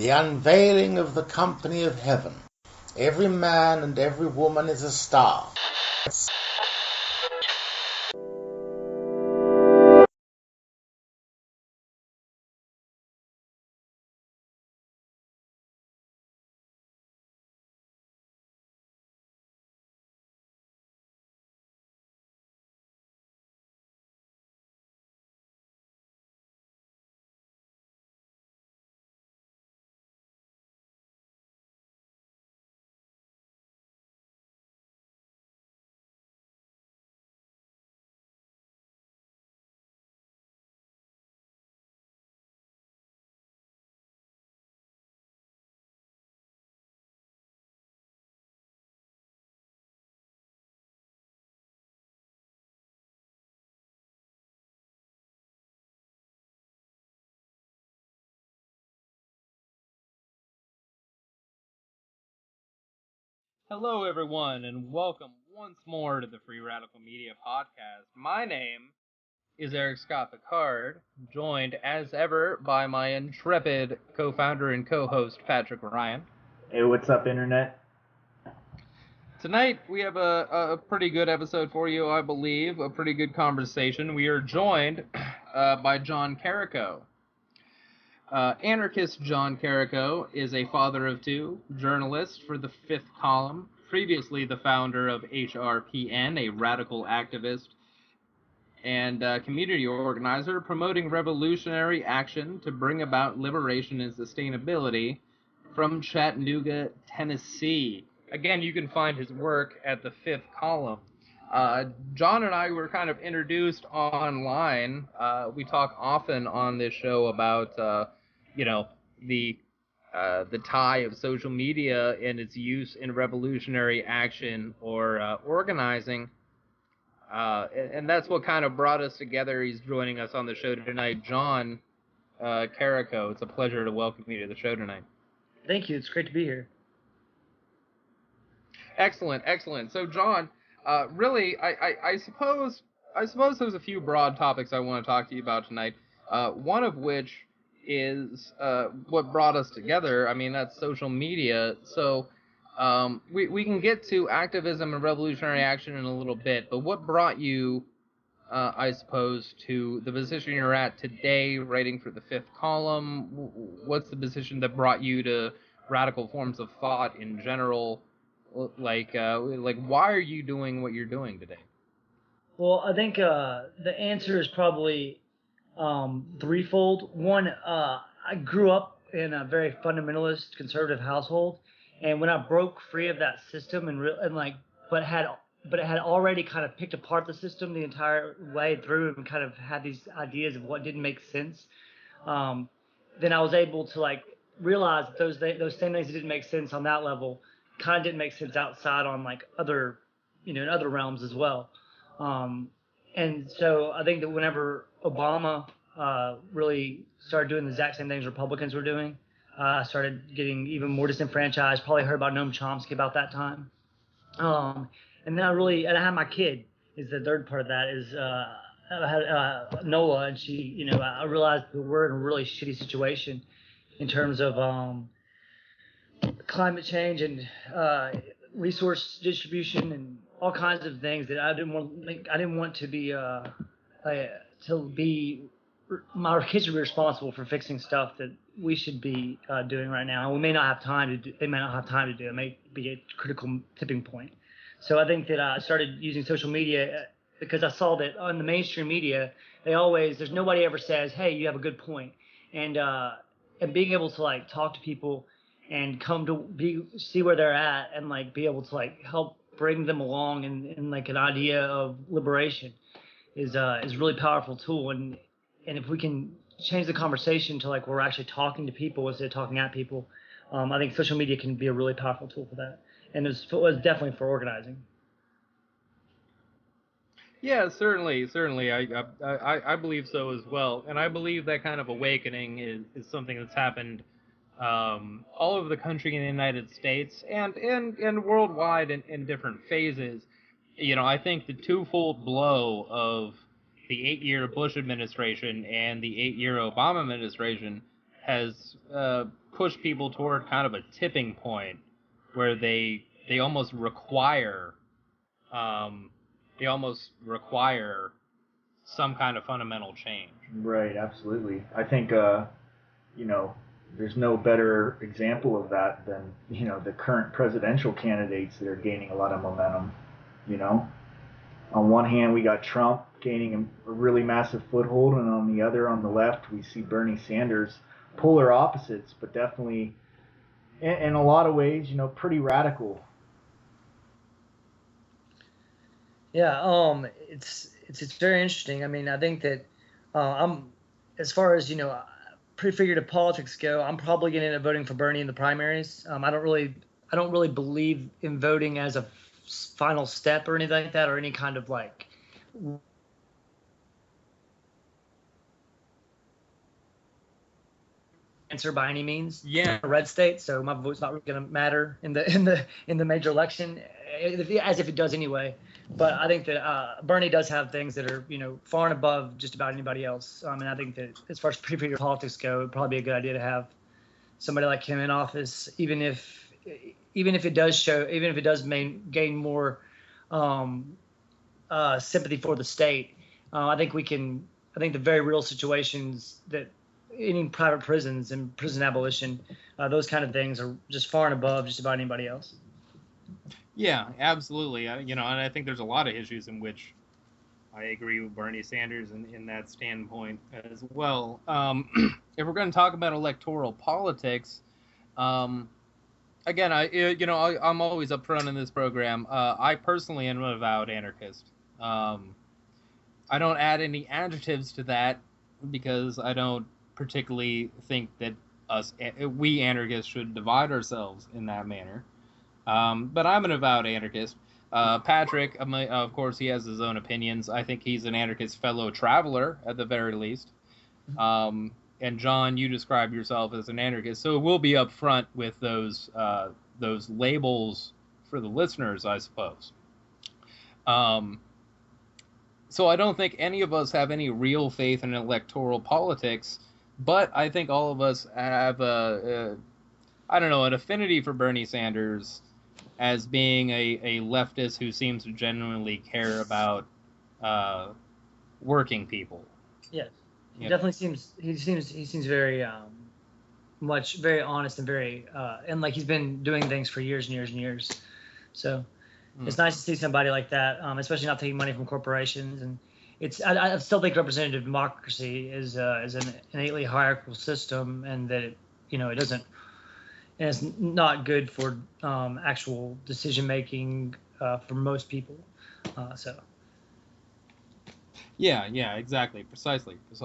The unveiling of the company of heaven. Every man and every woman is a star. Hello, everyone, and welcome once more to the Free Radical Media Podcast. My name is Eric Scott Picard, joined as ever by my intrepid co-founder and co-host Patrick Ryan. Hey, what's up, Internet? Tonight we have a pretty good episode for you, I believe, a pretty good conversation. We are joined by John Carico. Anarchist John Carico is a father of two, journalist for the Fifth Column, previously the founder of HRPN, a radical activist, and community organizer promoting revolutionary action to bring about liberation and sustainability from Chattanooga, Tennessee. Again, you can find his work at the Fifth Column. John and I were kind of introduced online. We talk often on this show about the tie of social media and its use in revolutionary action or organizing. And that's what kind of brought us together. He's joining us on the show tonight. John Carico, it's a pleasure to welcome you to the show tonight. Thank you. It's great to be here. Excellent. So, John, really, I suppose there's a few broad topics I want to talk to you about tonight. One of which is what brought us together. I mean, that's social media. So we can get to activism and revolutionary action in a little bit, but what brought you, I suppose, to the position you're at today, writing for the Fifth Column? What's the position that brought you to radical forms of thought in general? Like why are you doing what you're doing today? Well, I think the answer is probably threefold. One, I grew up in a very fundamentalist conservative household, and when I broke free of that system but it had already kind of picked apart the system the entire way through and kind of had these ideas of what didn't make sense, then I was able to realize that those same things that didn't make sense on that level kind of didn't make sense outside on other, in other realms as well. And so I think that whenever Obama really started doing the exact same things Republicans were doing, I started getting even more disenfranchised. Probably heard about Noam Chomsky about that time. And then I had my kid is the third part of that is I had Nola, and she, I realized that we're in a really shitty situation in terms of climate change and resource distribution and all kinds of things that I didn't want to be my kids should be responsible for fixing stuff that we should be doing right now. And we may not have time to do. They may not have time to do. It may be a critical tipping point. So I think that I started using social media because I saw that on the mainstream media, there's nobody ever says, "Hey, you have a good point," and being able to talk to people and see where they're at and be able to help bring them along in an idea of liberation is a really powerful tool. And if we can change the conversation to we're actually talking to people instead of talking at people, I think social media can be a really powerful tool for that. And it was definitely for organizing. Yeah, certainly. I believe so as well, and I believe that kind of awakening is something that's happened all over the country in the United States and worldwide in different phases. I think the twofold blow of the 8-year Bush administration and the 8-year Obama administration has push people toward kind of a tipping point where they almost require some kind of fundamental change. Right, absolutely. I think, there's no better example of that than, the current presidential candidates that are gaining a lot of momentum, On one hand, we got Trump gaining a really massive foothold, and on the other, on the left, we see Bernie Sanders. Polar opposites, but definitely, in a lot of ways, pretty radical. Yeah, it's very interesting. I mean, I think that I'm, as far as prefigured politics go, I'm probably going to end up voting for Bernie in the primaries. I don't really believe in voting as a final step or anything like that, or any kind of like answer by any means. Yeah, a red state, so my vote's not really going to matter in the major election, as if it does anyway. But I think that Bernie does have things that are far and above just about anybody else. And I think that as far as prefigured politics go, it'd probably be a good idea to have somebody like him in office, even if it does gain more sympathy for the state. I think the very real situations that any private prisons and prison abolition, those kind of things are just far and above just about anybody else. Yeah, absolutely. And I think there's a lot of issues in which I agree with Bernie Sanders in that standpoint as well. If we're going to talk about electoral politics, again, I'm always upfront in this program. I personally am an avowed anarchist. I don't add any adjectives to that because I don't particularly think that we anarchists should divide ourselves in that manner. But I'm an avowed anarchist. Patrick, of course, he has his own opinions. I think he's an anarchist fellow traveler, at the very least. And John, you describe yourself as an anarchist, so we'll be upfront with those labels for the listeners, I suppose. So I don't think any of us have any real faith in electoral politics, but I think all of us have an affinity for Bernie Sanders as being a leftist who seems to genuinely care about working people. Yes, he definitely seems. He seems very very honest and very and like he's been doing things for years and years and years. So it's nice to see somebody like that, especially not taking money from corporations. And I still think representative democracy is an innately hierarchical system, and that it doesn't. And it's not good for actual decision making for most people. Yeah, exactly, precisely. Let's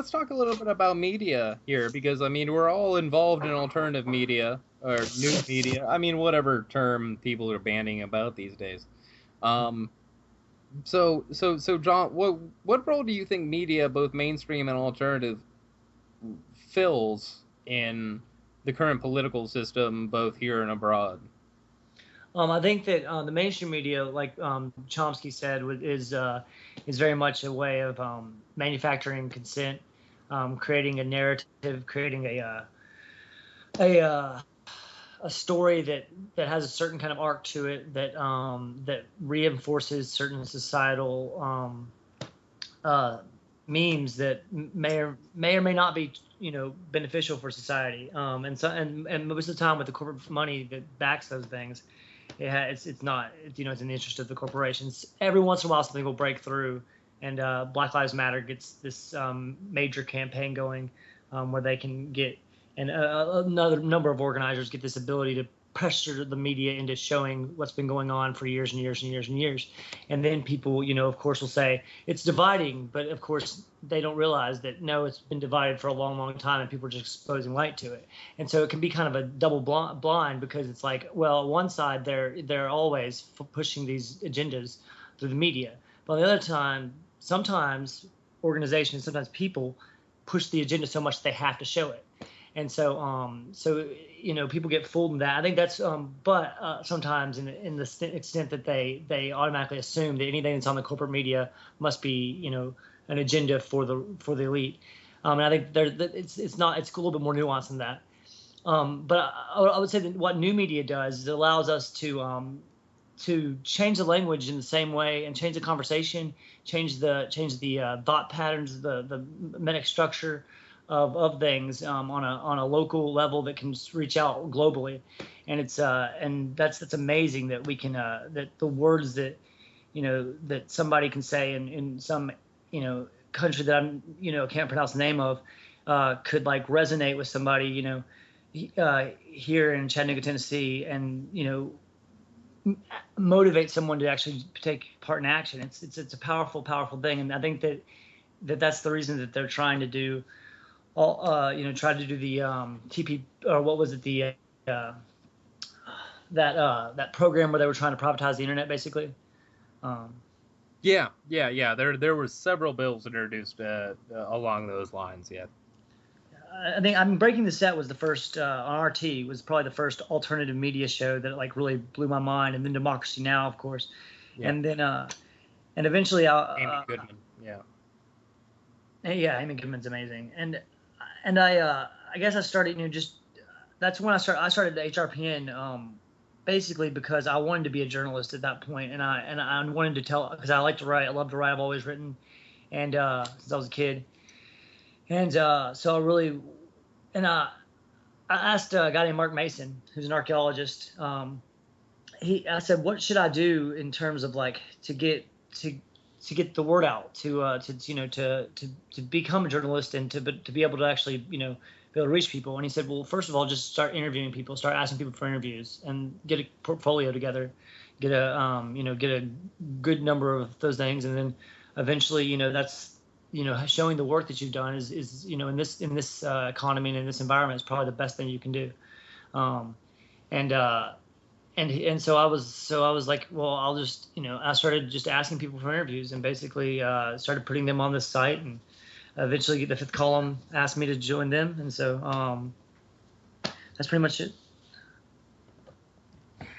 talk a little bit about media here, because we're all involved in alternative media or new media. Whatever term people are bandying about these days. So John, what role do you think media, both mainstream and alternative, fills in the current political system, both here and abroad? I think that the mainstream media, like Chomsky said, is very much a way of manufacturing consent, creating a narrative, creating a story that has a certain kind of arc to it, that reinforces certain societal memes that may or may not be beneficial for society. And most of the time with the corporate money that backs those things, it's not, it's in the interest of the corporations. Every once in a while something will break through, and Black Lives Matter gets this major campaign going where they can get, and another number of organizers get this ability to pressure the media into showing what's been going on for years and years and years and years. And then people, of course, will say it's dividing, but of course they don't realize that no, it's been divided for a long, long time, and people are just exposing light to it. And so it can be kind of a double blind, because it's like, well, one side they're always pushing these agendas through the media, but on the other time, sometimes organizations, sometimes people push the agenda so much they have to show it. And so, people get fooled in that. I think that's, but sometimes in the extent that they automatically assume that anything that's on the corporate media must be, an agenda for the elite. And I think it's a little bit more nuanced than that. But I would say that what new media does is it allows us to change the language in the same way and change the conversation, change the thought patterns, the metric structure of things on a local level that can reach out globally, and that's amazing that we can that the words that that somebody can say in some country that I'm can't pronounce the name of could like resonate with somebody here in Chattanooga, Tennessee, and motivate someone to actually take part in action. It's a powerful thing, and I think that's the reason that they're trying to do try to do the TP, or what was it, the that program where they were trying to privatize the internet, basically. Yeah. There were several bills introduced along those lines. Yeah. I think Breaking the Set was the first on RT, was probably the first alternative media show that like really blew my mind, and then Democracy Now, of course, and then and eventually Amy Goodman. Yeah, Amy Goodman's amazing, and I guess I started that's when I started the HRPN basically because I wanted to be a journalist at that point, and I wanted to tell, because I like to write, I love to write, I've always written, and since I was a kid. And so I really, I asked a guy named Mark Mason, who's an archaeologist. I said, what should I do in terms of like to get the word out, to become a journalist and to be able to actually be able to reach people? And he said, well, first of all, just start interviewing people, start asking people for interviews, and get a portfolio together, get a good number of those things, and then eventually, that's. Showing the work that you've done is in this economy and in this environment is probably the best thing you can do. And so I was like, well, I'll just, I started just asking people for interviews, and basically started putting them on this site, and eventually the Fifth Column asked me to join them. And so that's pretty much it.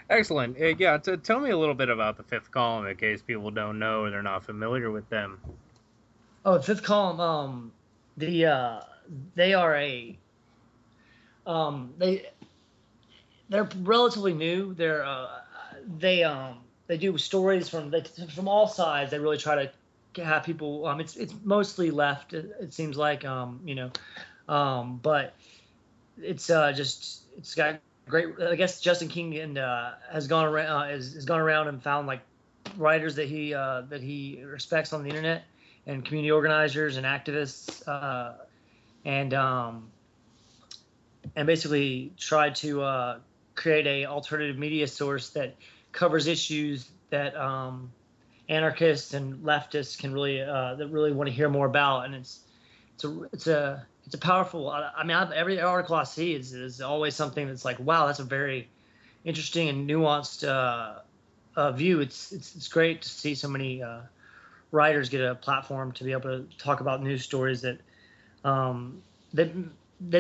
Excellent. Yeah. Tell me a little bit about the Fifth Column in case people don't know or they're not familiar with them. Oh, Fifth Column, they are they're relatively new. They do stories from all sides. They really try to have people. It's mostly left. It seems like but it's got great. I guess Justin King has gone around and found like writers that he respects on the internet, and community organizers and activists, and basically try to create a alternative media source that covers issues that anarchists and leftists can really want to hear more about. And it's a powerful. Every article I see is always something that's like, wow, that's a very interesting and nuanced view. It's great to see so many writers get a platform to be able to talk about news stories that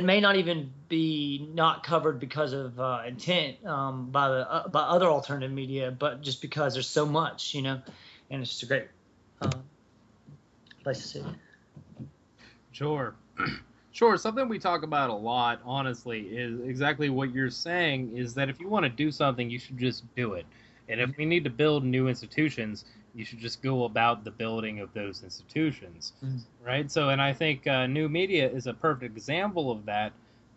may not even be not covered because of intent by other alternative media, but just because there's so much, and it's just a great place to see. Sure. Something we talk about a lot, honestly, is exactly what you're saying, is that if you want to do something, you should just do it. And if we need to build new institutions, you should just go about the building of those institutions, right? So, and I think new media is a perfect example of that.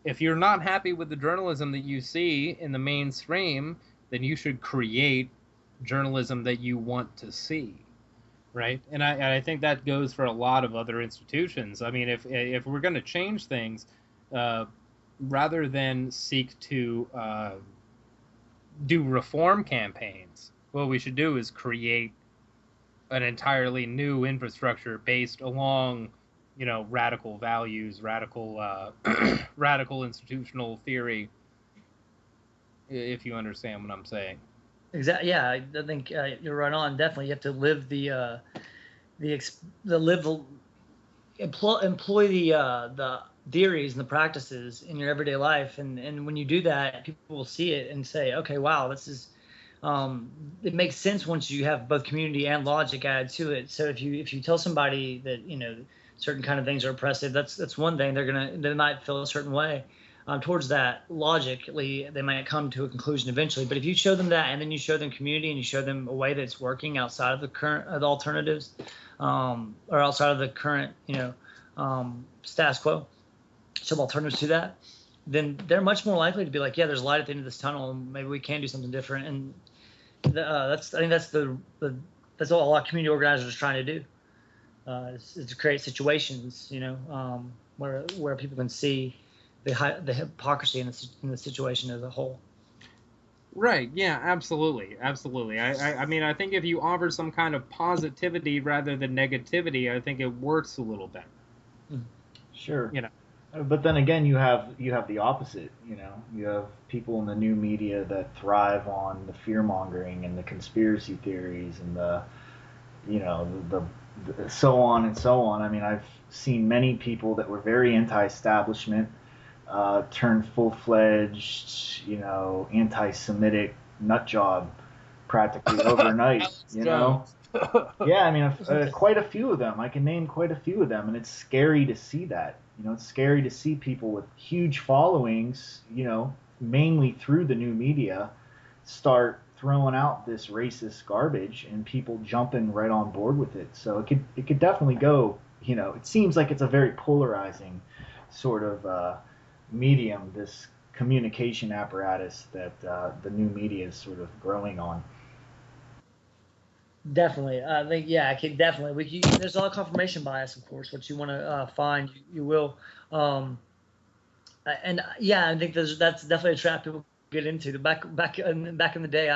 If you're not happy with the journalism that you see in the mainstream, then you should create journalism that you want to see, right? And I think that goes for a lot of other institutions. I mean, if we're going to change things, rather than seek to do reform campaigns, what we should do is create an entirely new infrastructure based along, radical values, radical institutional theory, if you understand what I'm saying. Exactly. Yeah, I think you're right on. Definitely, you have to live employ the theories and the practices in your everyday life, and when you do that, people will see it and say, okay, wow, this is. It makes sense once you have both community and logic added to it. So if you tell somebody that certain kind of things are oppressive, that's one thing. They might feel a certain way towards that. Logically, they might come to a conclusion eventually. But if you show them that, and then you show them community, and you show them a way that's working outside of the current the alternatives, or outside of the current status quo, some alternatives to that, then they're much more likely to be like, yeah, there's light at the end of this tunnel, and maybe we can do something different. And I think that's what a lot of community organizers are trying to do, is to create situations, where people can see the hypocrisy in the situation as a whole. Right. Yeah. Absolutely. Absolutely. I mean, I think if you offer some kind of positivity rather than negativity, I think it works a little better. Sure. But then again, you have the opposite. You have people in the new media that thrive on the fear mongering and the conspiracy theories and the so on and so on. I mean, I've seen many people that were very anti-establishment turn full-fledged, anti-Semitic nut job practically overnight. Yeah, I mean, quite a few of them. I can name quite a few of them, and it's scary to see that. It's scary to see people with huge followings, mainly through the new media, start throwing out this racist garbage and people jumping right on board with it. So it could definitely go. It seems like it's a very polarizing sort of medium, this communication apparatus that the new media is sort of growing on. Definitely. I think, I can definitely. There's a lot of confirmation bias, of course. What you want to find, you will. I think that's definitely a trap people get into. Back in the day,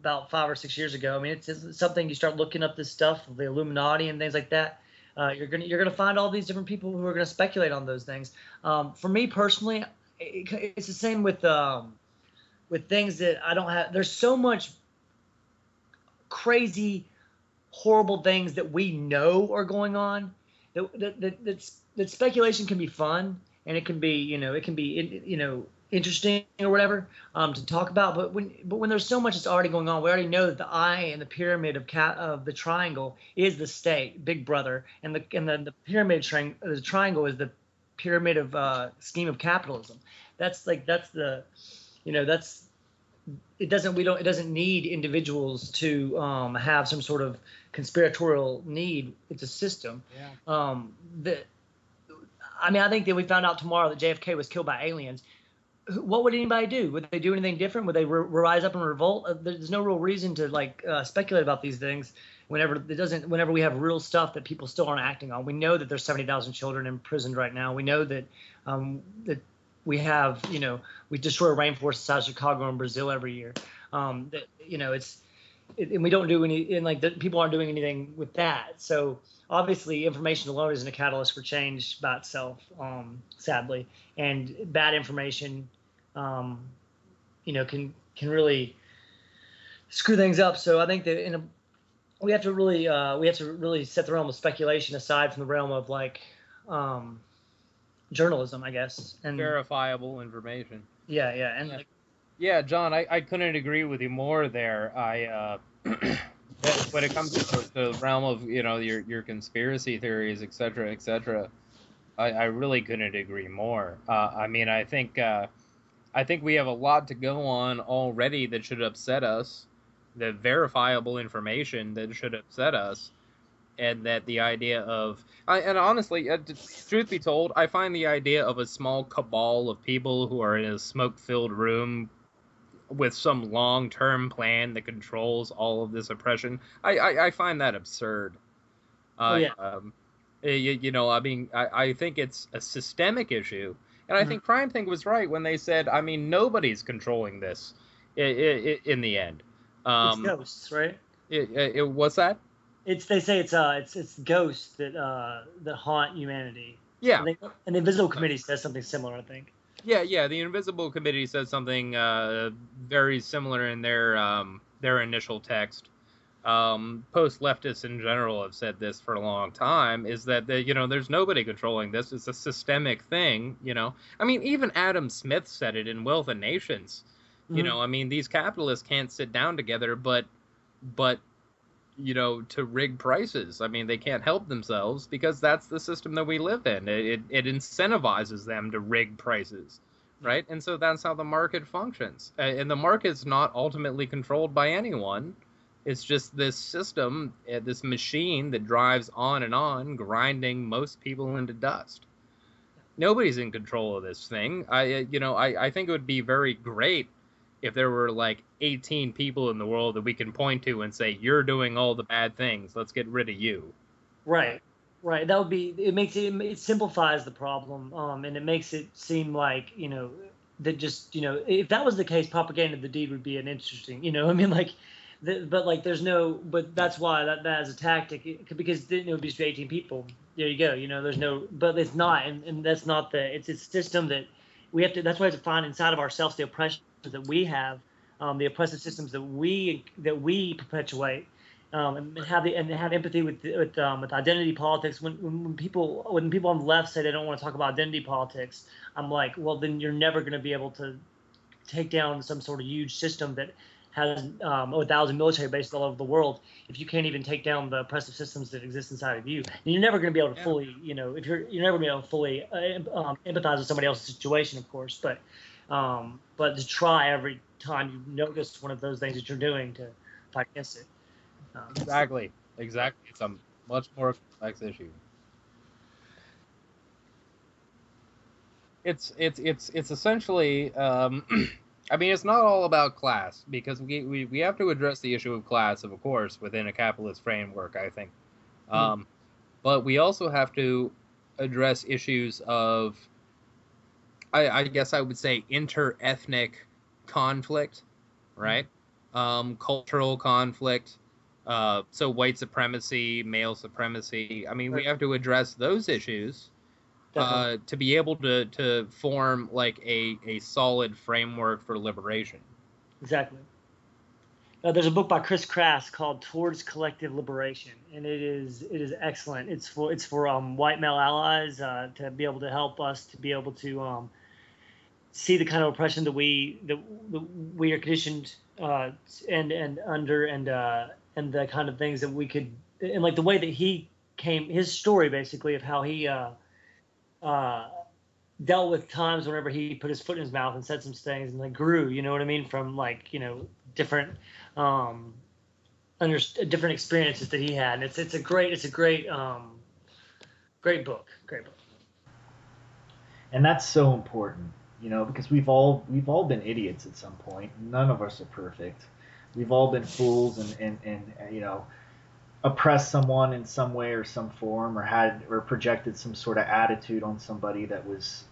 about 5 or 6 years ago. I mean, it's something you start looking up this stuff, the Illuminati and things like that. You're gonna find all these different people who are gonna speculate on those things. For me personally, it's the same with things that I don't have. There's so much crazy, horrible things that we know are going on. That speculation can be fun, and it can be interesting or whatever to talk about. But when there's so much that's already going on, we already know that the eye and the pyramid of the triangle is the state, Big Brother, and the pyramid the triangle is the pyramid of scheme of capitalism. It doesn't need individuals to have some sort of conspiratorial need. It's a system. Yeah. I think that we found out tomorrow that JFK was killed by aliens. What would anybody do? Would they do anything different? Would they rise up and revolt? There's no real reason to speculate about these things whenever we have real stuff that people still aren't acting on. We know that there's 70,000 children imprisoned right now. We know that we have, we destroy rainforests inside Chicago and Brazil every year. And we don't do any, and people aren't doing anything with that. So obviously, information alone isn't a catalyst for change by itself, sadly. And bad information, can really screw things up. So I think that we have to really set the realm of speculation aside from the realm of journalism, I guess, and verifiable information. Yeah, and yeah, John, I couldn't agree with you more there. When it comes to the realm of your conspiracy theories, etc., I really couldn't agree more. I think we have a lot to go on already that should upset us, the verifiable information that should upset us. And that the idea of, and honestly, truth be told, I find the idea of a small cabal of people who are in a smoke-filled room with some long-term plan that controls all of this oppression, I find that absurd. I think it's a systemic issue, and I think Crime Think was right when they said, nobody's controlling this in the end. It's ghosts, right? What's that? They say it's ghosts that haunt humanity. Yeah. And the Invisible Committee says something similar, I think. Yeah. The Invisible Committee says something very similar in their initial text. Post-leftists in general have said this for a long time, is that there's nobody controlling this. It's a systemic thing. Even Adam Smith said it in Wealth of Nations. Mm-hmm. These capitalists can't sit down together, but to rig prices. I mean, they can't help themselves because that's the system that we live in. It incentivizes them to rig prices, right? And so that's how the market functions. And the market's not ultimately controlled by anyone. It's just this system, this machine that drives on and on, grinding most people into dust. Nobody's in control of this thing. I think it would be very great if there were like 18 people in the world that we can point to and say, you're doing all the bad things, let's get rid of you. Right. That would be, it simplifies the problem, and it makes it seem like, that just, if that was the case, propaganda of the deed would be an interesting, I mean, like, but that's why that is a tactic, because then it would be just 18 people. There you go. There's no, but it's not, and that's not it's a system that we have to, that's why we have to find inside of ourselves the oppression that we have, the oppressive systems that we perpetuate, and have empathy with identity politics. When people on the left say they don't want to talk about identity politics, I'm like, well, then you're never going to be able to take down some sort of huge system that has 1,000 military bases all over the world. If you can't even take down the oppressive systems that exist inside of you, then you're never going to be able to fully, if you're never going to be able to fully empathize with somebody else's situation, of course. But to try every time you notice one of those things that you're doing to fight against it. Exactly. It's a much more complex issue. It's essentially. I mean, it's not all about class, because we have to address the issue of class, of course, within a capitalist framework, I think. But we also have to address issues of, I guess I would say, inter-ethnic conflict, right? Cultural conflict, so white supremacy, male supremacy. I mean, we have to address those issues to be able to form like a solid framework for liberation. Exactly. There's a book by Chris Krass called Towards Collective Liberation, and it is excellent. It's for white male allies to be able to help us to be able to see the kind of oppression that we are conditioned and under, and the kind of things that we could, and like the way that his story basically of how he dealt with times whenever he put his foot in his mouth and said some things and like grew, you know what I mean, from like, different different experiences that he had. And it's a great book. And that's so important, because we've all been idiots at some point. None of us are perfect. We've all been fools and oppressed someone in some way or some form, or projected some sort of attitude on somebody that was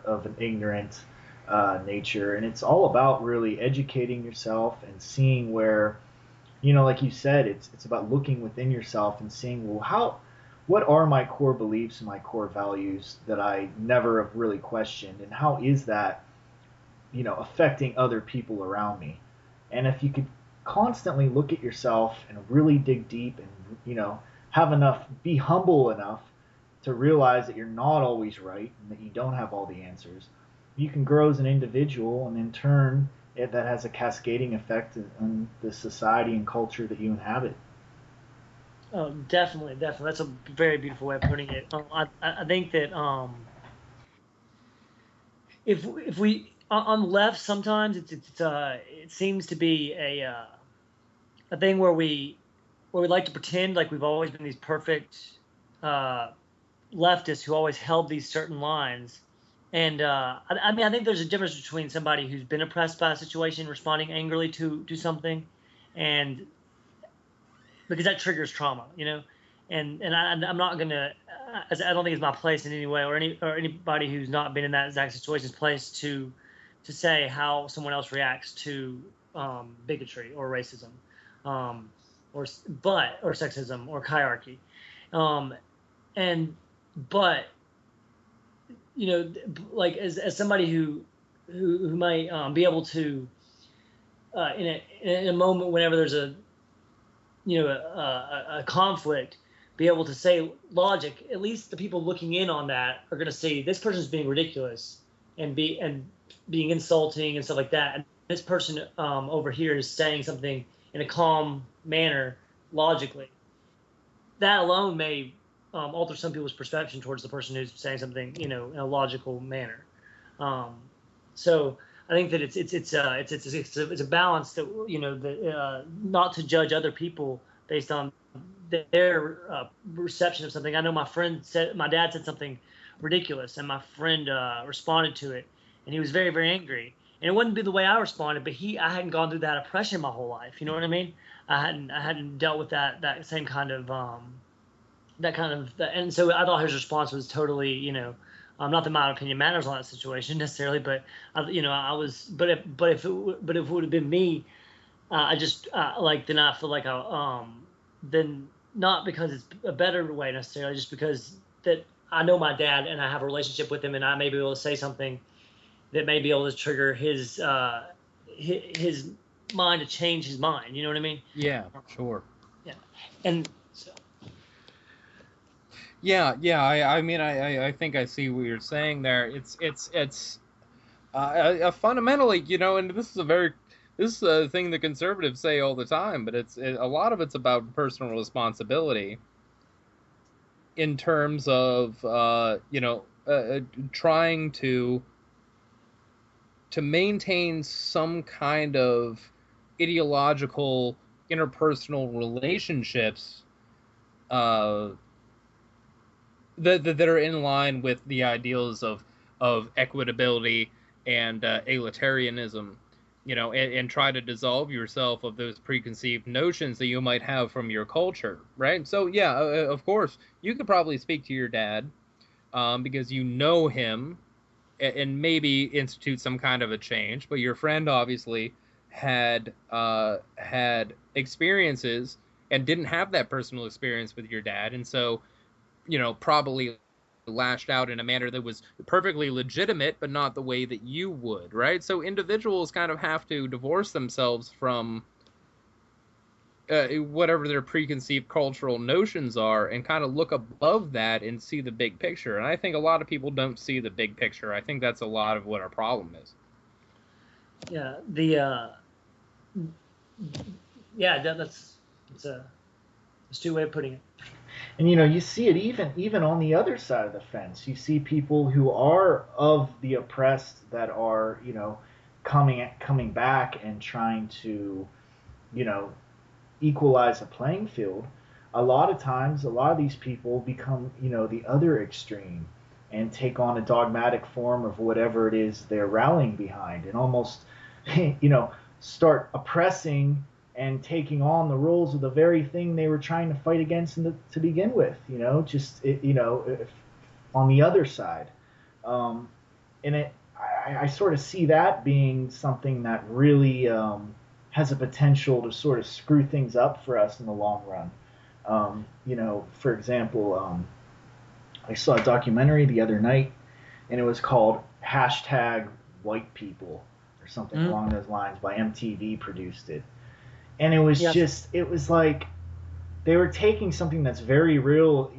of an ignorant nature. And it's all about really educating yourself and seeing where, like you said, it's about looking within yourself and seeing, well, what are my core beliefs and my core values that I never have really questioned, and how is that, affecting other people around me? And if you could constantly look at yourself and really dig deep and, be humble enough to realize that you're not always right and that you don't have all the answers, you can grow as an individual, and in turn that has a cascading effect on the society and culture that you inhabit. Oh, definitely. That's a very beautiful way of putting it. I think that if we on the left, sometimes it seems to be a thing where we like to pretend like we've always been these perfect leftists who always held these certain lines. And I mean, I think there's a difference between somebody who's been oppressed by a situation responding angrily to something, and because that triggers trauma, and I'm not gonna, I don't think it's my place in any way, or anybody who's not been in that exact situation's place to say how someone else reacts to bigotry or racism, or sexism or hierarchy, but like as somebody who might be able to in a moment whenever there's a conflict, be able to say logic, at least the people looking in on that are going to see this person's being ridiculous and being insulting and stuff like that, and this person over here is saying something in a calm manner logically, that alone may alter some people's perception towards the person who's saying something, in a logical manner. So I think that it's a balance that not to judge other people based on their reception of something. I know my dad said something ridiculous, and my friend responded to it, and he was very, very angry. And it wouldn't be the way I responded, but I hadn't gone through that oppression my whole life. You know what I mean? I hadn't dealt with that same kind of and so I thought his response was totally, not that my opinion matters on that situation necessarily, but I was, but if it would have been me, I just then I feel like then not because it's a better way necessarily, just because that I know my dad and I have a relationship with him, and I may be able to say something that may be able to trigger his mind to change his mind. You know what I mean? Yeah, sure. Yeah, and so. Yeah. I mean, I think I see what you're saying there. It's fundamentally, and this is a thing that conservatives say all the time, but a lot of it's about personal responsibility in terms of trying to maintain some kind of ideological interpersonal relationships that are in line with the ideals of equitability and egalitarianism, and try to dissolve yourself of those preconceived notions that you might have from your culture, right? So yeah, of course, you could probably speak to your dad because you know him and maybe institute some kind of a change, but your friend obviously had experiences and didn't have that personal experience with your dad, and so probably lashed out in a manner that was perfectly legitimate, but not the way that you would, right? So individuals kind of have to divorce themselves from whatever their preconceived cultural notions are and kind of look above that and see the big picture. And I think a lot of people don't see the big picture. I think that's a lot of what our problem is. Yeah, that's a astute way of putting it. And you see it even on the other side of the fence. You see people who are of the oppressed that are coming back and trying to equalize a playing field. A lot of times, a lot of these people become the other extreme and take on a dogmatic form of whatever it is they're rallying behind, and almost start oppressing and taking on the roles of the very thing they were trying to fight against to begin with, if on the other side. I sort of see that being something that really has a potential to sort of screw things up for us in the long run. For example, I saw a documentary the other night, and it was called #White People or something along those lines. By MTV produced it. And it was it was like they were taking something that's very real,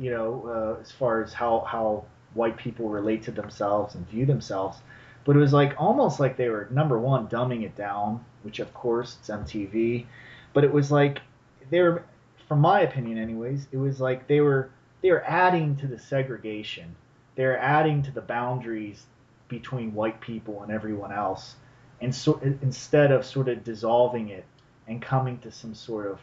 as far as how white people relate to themselves and view themselves. But it was almost like they were, number one, dumbing it down, which of course it's MTV. But it was like they were, from my opinion anyways, it was like they were adding to the segregation. They were adding to the boundaries between white people and everyone else. And so instead of sort of dissolving it and coming to some sort of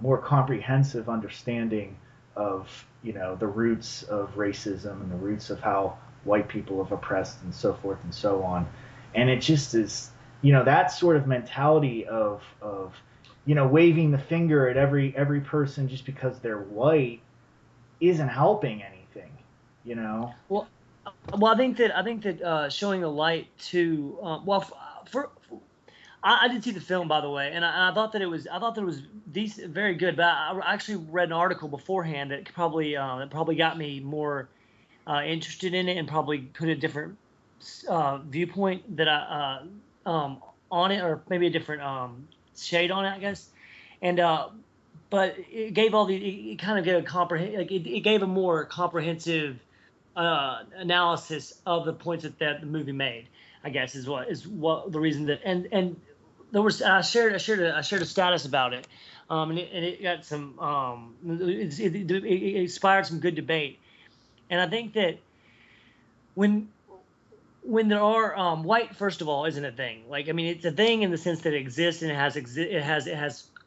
more comprehensive understanding of the roots of racism and the roots of how white people have oppressed and so forth and so on. And it just is that sort of mentality of waving the finger at every person just because they're white isn't helping anything. Well, I think that showing the light to I did see the film, by the way, and I thought that it was decent, very good. But I actually read an article beforehand that probably got me more interested in it and probably put a different viewpoint that on it, or maybe a different shade on it, I guess. And but it gave it kind of gave it gave a more comprehensive analysis of the points that the movie made, I guess, is what the reason that and there was I shared a status about it and it got some it inspired some good debate. And I think that when there are white, first of all, isn't a thing. Like, I mean, it's a thing in the sense that it exists and it has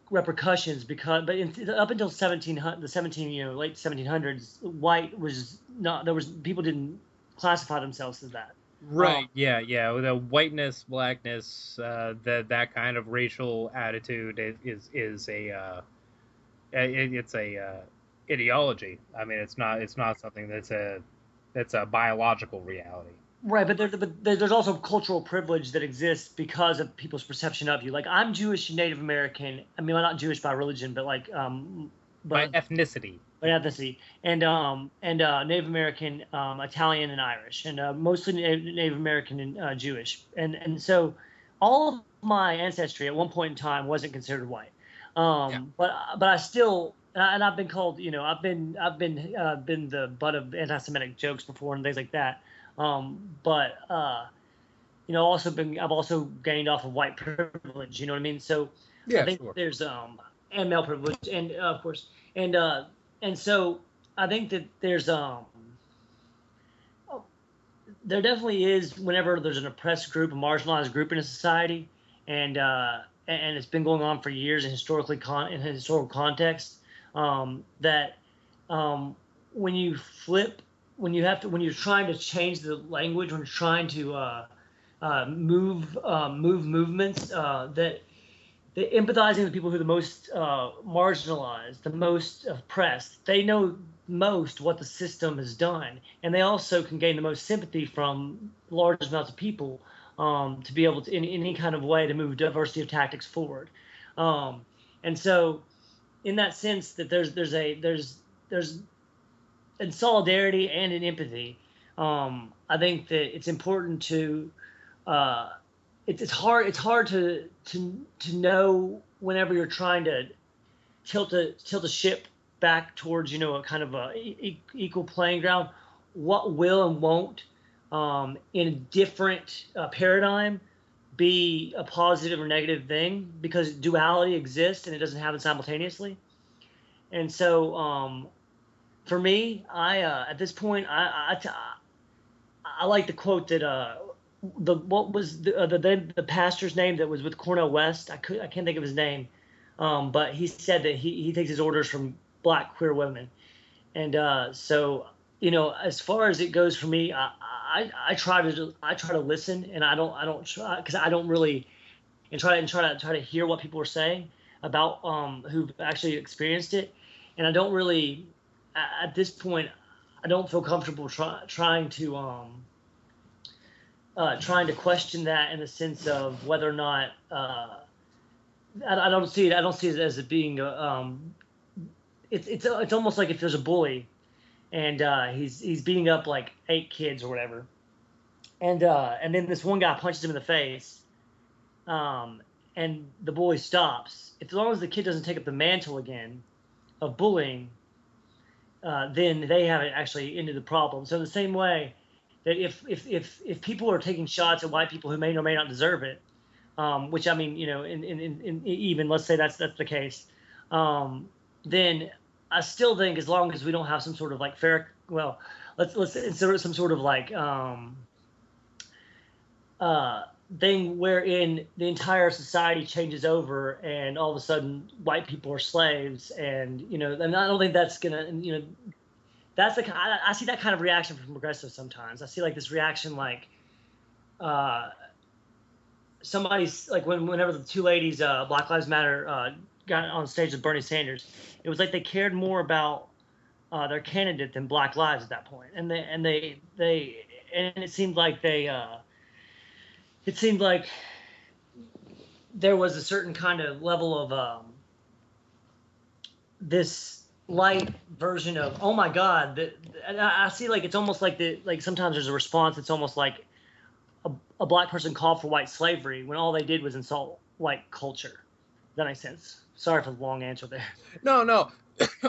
repercussions, because up until late 1700s, white was not, there was, people didn't classify themselves as that. Right. Yeah. The whiteness, blackness, that kind of racial attitude is it's a ideology. I mean, it's not something that's a biological reality. Right, but there's also cultural privilege that exists because of people's perception of you. Like, I'm Jewish and Native American. I mean, I'm not Jewish by religion, but like By ethnicity. By ethnicity, and Native American, Italian, and Irish, and mostly Native American and Jewish, and so all of my ancestry at one point in time wasn't considered white. But I still, and I've been called, I've been the butt of anti-Semitic jokes before and things like that. I've also gained off of white privilege. You know what I mean? So yeah, I think sure. there's and male privilege, and of course, and so I think that there's there definitely is, whenever there's an oppressed group, a marginalized group in a society, and it's been going on for years in historical context, that when you're trying to change the language, when you're trying to move movements, that empathizing with people who are the most marginalized, the most oppressed, they know most what the system has done, and they also can gain the most sympathy from large amounts of people, to be able to, in any kind of way, to move diversity of tactics forward. And so, in that sense, that there's in solidarity and in empathy, I think that it's important to. It's hard to know, whenever you're trying to tilt a ship back towards, a kind of a equal playing ground, what will and won't, in a different paradigm, be a positive or negative thing, because duality exists and it doesn't happen simultaneously. And so for me, I at this point, I like the quote that what was the pastor's name that was with Cornel West? I can't think of his name, but he said that he takes his orders from black queer women, and so, as far as it goes for me, I try to listen, and I don't try, because I don't really, and try to hear what people are saying about who've actually experienced it, and I don't really, at this point, I don't feel comfortable trying to question that, in the sense of whether or not, I don't see it as it being it's almost like if there's a bully, and he's beating up like 8 kids or whatever, and then this one guy punches him in the face, and the bully stops. As long as the kid doesn't take up the mantle again of bullying, then they haven't actually ended the problem. So in the same way, that if people are taking shots at white people who may or may not deserve it, which, I mean, in even, let's say that's the case, then I still think, as long as we don't have some sort of like fair, well, let's insert some sort of like thing wherein the entire society changes over, and all of a sudden white people are slaves, and and I don't think that's gonna, that's the kind, I see that kind of reaction from progressives sometimes. I see like this reaction, like somebody's like, whenever the 2 ladies, Black Lives Matter, got on stage with Bernie Sanders, it was like they cared more about their candidate than Black lives at that point, and it seemed like there was a certain kind of level of this light version of, oh my God, I see, like, it's almost like sometimes there's a response. It's almost like a black person called for white slavery when all they did was insult white culture. Does that make sense? Sorry for the long answer there. No.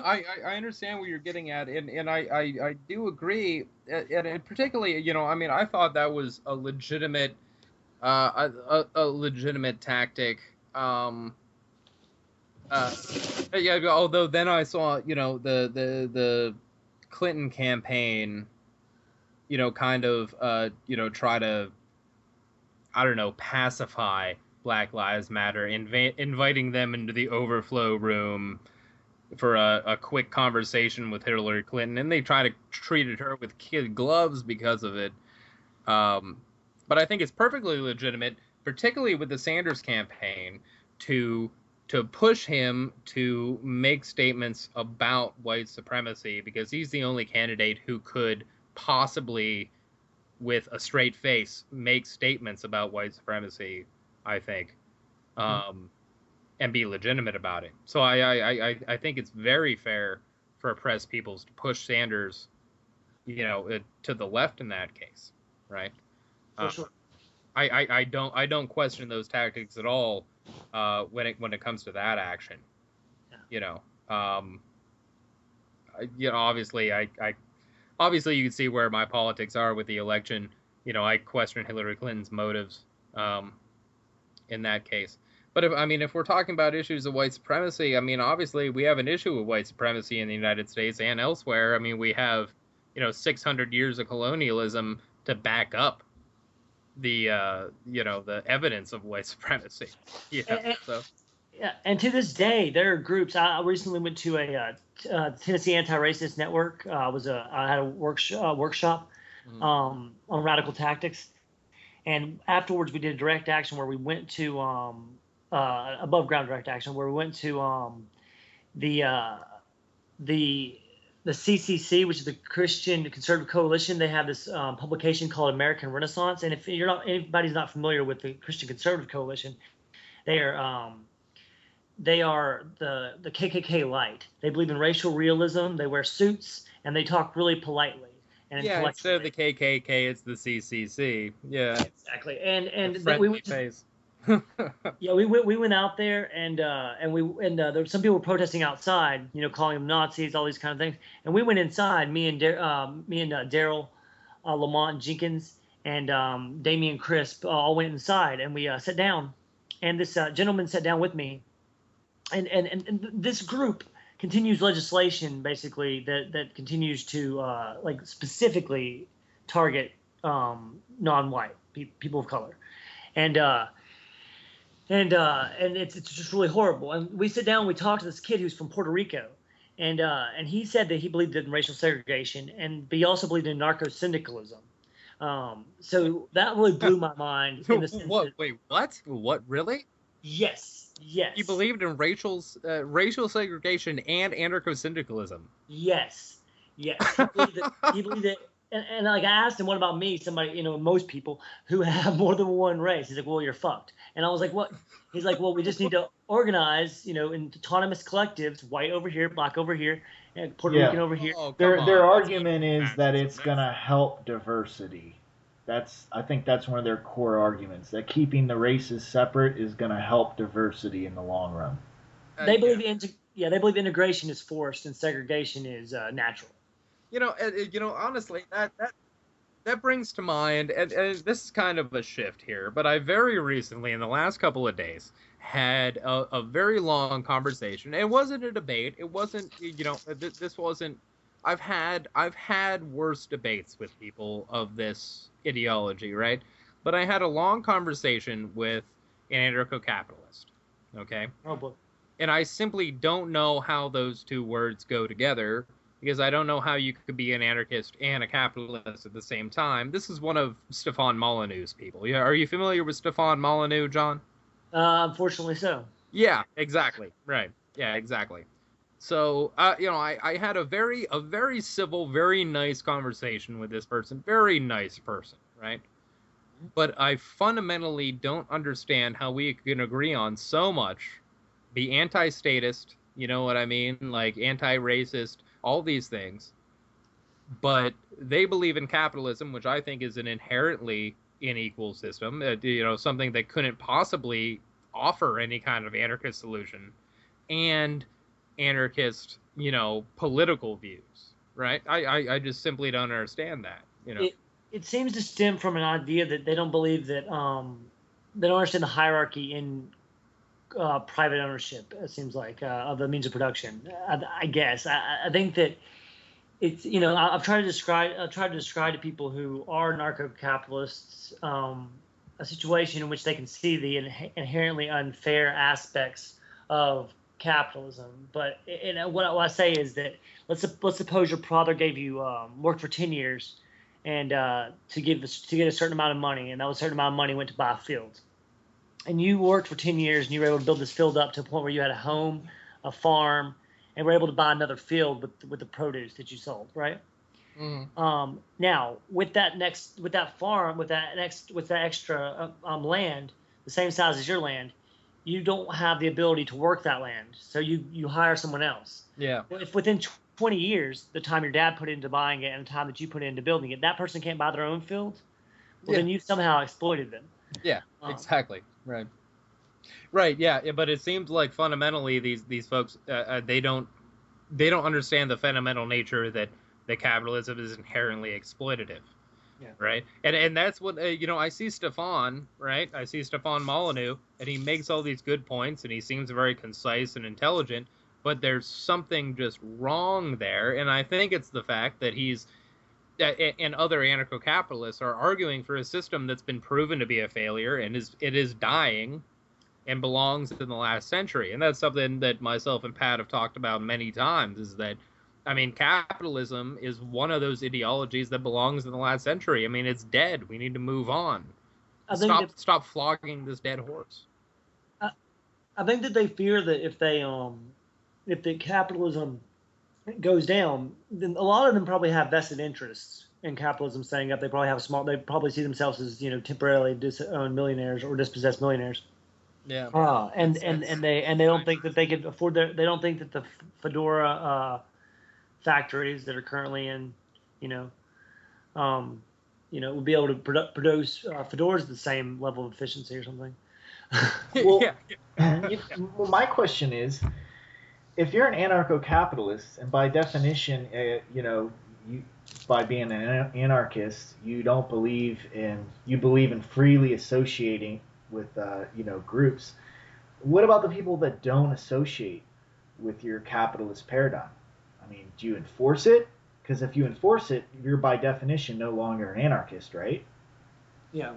I understand what you're getting at, and I do agree, and particularly, I mean, I thought that was a legitimate tactic, Yeah. Although then I saw, the Clinton campaign, kind of, try to, I don't know, pacify Black Lives Matter, inviting them into the overflow room for a quick conversation with Hillary Clinton, and they try to treated her with kid gloves because of it. But I think it's perfectly legitimate, particularly with the Sanders campaign, to push him to make statements about white supremacy, because he's the only candidate who could possibly, with a straight face, make statements about white supremacy, I think, and be legitimate about it. So I think it's very fair for oppressed peoples to push Sanders, to the left in that case, right? For sure. I don't question those tactics at all when it comes to that action. Yeah. Obviously obviously you can see where my politics are with the election. I question Hillary Clinton's motives in that case. But if we're talking about issues of white supremacy, obviously we have an issue with white supremacy in the United States and elsewhere. We have 600 years of colonialism to back up the the evidence of white supremacy. And to this day, there are groups. I recently went to a Tennessee Anti-Racist Network. I had a workshop on radical tactics, and afterwards we did a direct action where we went to above ground direct action, where we went to the CCC, which is the Christian Conservative Coalition. They have this publication called American Renaissance, and if anybody's not familiar with the Christian Conservative Coalition, they are the KKK light. They believe in racial realism. They wear suits and they talk really politely and instead of the KKK, it's the CCC. Yeah, exactly. And we went. Yeah, we went out there and there were some people protesting outside, calling them Nazis, all these kind of things. And we went inside. Me and Daryl Lamont Jenkins and Damian Crisp all went inside, and we sat down. And this gentleman sat down with me, and this group continues legislation basically that continues to specifically target non-white people of color, and it's just really horrible. And we sit down, we talk to this kid who's from Puerto Rico, and he said that he believed in racial segregation, but he also believed in narco-syndicalism. So that really blew my mind. In the sense Wait, what? What, really? Yes. He believed in racial segregation and anarcho-syndicalism. Yes. He believed that. And I asked him, what about me? Somebody, most people who have more than one race. He's like, well, you're fucked. And I was like, what? He's like, well, we just need to organize, in autonomous collectives, white over here, black over here, and Puerto Rican over here. Their argument is that it's going to help diversity. I think that's one of their core arguments, that keeping the races separate is going to help diversity in the long run. They believe they believe integration is forced and segregation is natural. Honestly, that brings to mind, and this is kind of a shift here, but I very recently, in the last couple of days, had a very long conversation. It wasn't a debate. It wasn't, this wasn't. I've had worse debates with people of this ideology, right? But I had a long conversation with an anarcho-capitalist, okay? Oh boy. And I simply don't know how those two words go together, because I don't know how you could be an anarchist and a capitalist at the same time. This is one of Stefan Molyneux's people. Yeah, are you familiar with Stefan Molyneux, John? Unfortunately so. Yeah, exactly. Right. Yeah, exactly. So, I had a very civil, very nice conversation with this person. Very nice person, right? But I fundamentally don't understand how we can agree on so much, be anti-statist, you know what I mean? Like anti-racist, all these things. But they believe in capitalism, which I think is an inherently unequal system, something that couldn't possibly offer any kind of anarchist solution. And anarchist, political views, right? I just simply don't understand that, It seems to stem from an idea that they don't believe that they don't understand the hierarchy in private ownership. It seems like of the means of production. I guess I think that it's I've tried to describe to people who are narco-capitalists a situation in which they can see the inherently unfair aspects of capitalism. But what I say is that let's suppose your father gave you worked for 10 years and to get a certain amount of money, and that certain amount of money went to buy a field. And you worked for 10 years and you were able to build this field up to a point where you had a home, a farm, and were able to buy another field with the produce that you sold, right? Mm-hmm. Now with that farm, with that extra land, the same size as your land, you don't have the ability to work that land, so you hire someone else. Yeah. Well, if within 20 years, the time your dad put into buying it and the time that you put into building it, that person can't buy their own field, well, then you somehow exploited them. Yeah, exactly. Right. Right. Yeah. But it seems like fundamentally these folks they don't understand the fundamental nature that capitalism is inherently exploitative. Yeah. Right. And that's what I see Stefan. Right. I see Stefan Molyneux, and he makes all these good points, and he seems very concise and intelligent. But there's something just wrong there, and I think it's the fact that he's and other anarcho-capitalists are arguing for a system that's been proven to be a failure and it is dying and belongs in the last century. And that's something that myself and Pat have talked about many times, is that, I mean, capitalism is one of those ideologies that belongs in the last century. I mean, it's dead. We need to move on. Stop flogging this dead horse. I think that they fear that if the capitalism goes down, then a lot of them probably have vested interests in capitalism staying up. They probably see themselves as temporarily disowned millionaires or dispossessed millionaires. Yeah. And they don't think that they could afford they don't think that the Fedora factories that are currently in would be able to produce fedoras at the same level of efficiency or something. Well, well, my question is, if you're an anarcho-capitalist, and by definition, by being an anarchist, you believe in freely associating with groups. What about the people that don't associate with your capitalist paradigm? I mean, do you enforce it? Because if you enforce it, you're by definition no longer an anarchist, right? Yeah.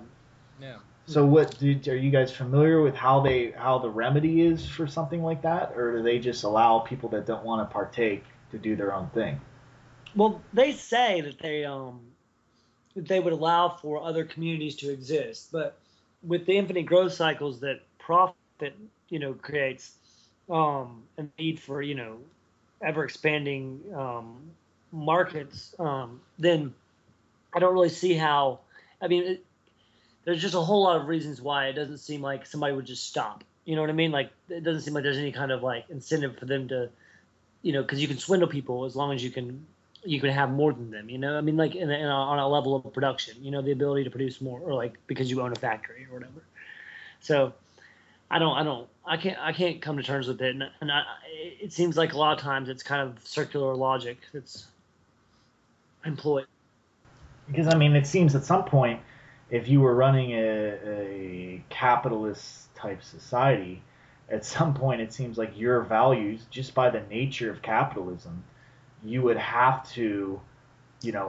Yeah. So are you guys familiar with how the remedy is for something like that, or do they just allow people that don't want to partake to do their own thing? Well, they say that they would allow for other communities to exist, but with the infinite growth cycles that profit creates, and the need for ever expanding markets, then I don't really see how. I mean, there's just a whole lot of reasons why it doesn't seem like somebody would just stop. You know what I mean? Like, it doesn't seem like there's any kind of like incentive for them to, because you can swindle people as long as you can have more than them. I mean, like on a level of production, the ability to produce more, or like because you own a factory or whatever. So I can't come to terms with it, and it seems like a lot of times it's kind of circular logic that's employed. Because I mean, it seems at some point, if you were running a capitalist type society, at some point it seems like your values, just by the nature of capitalism, you would have to,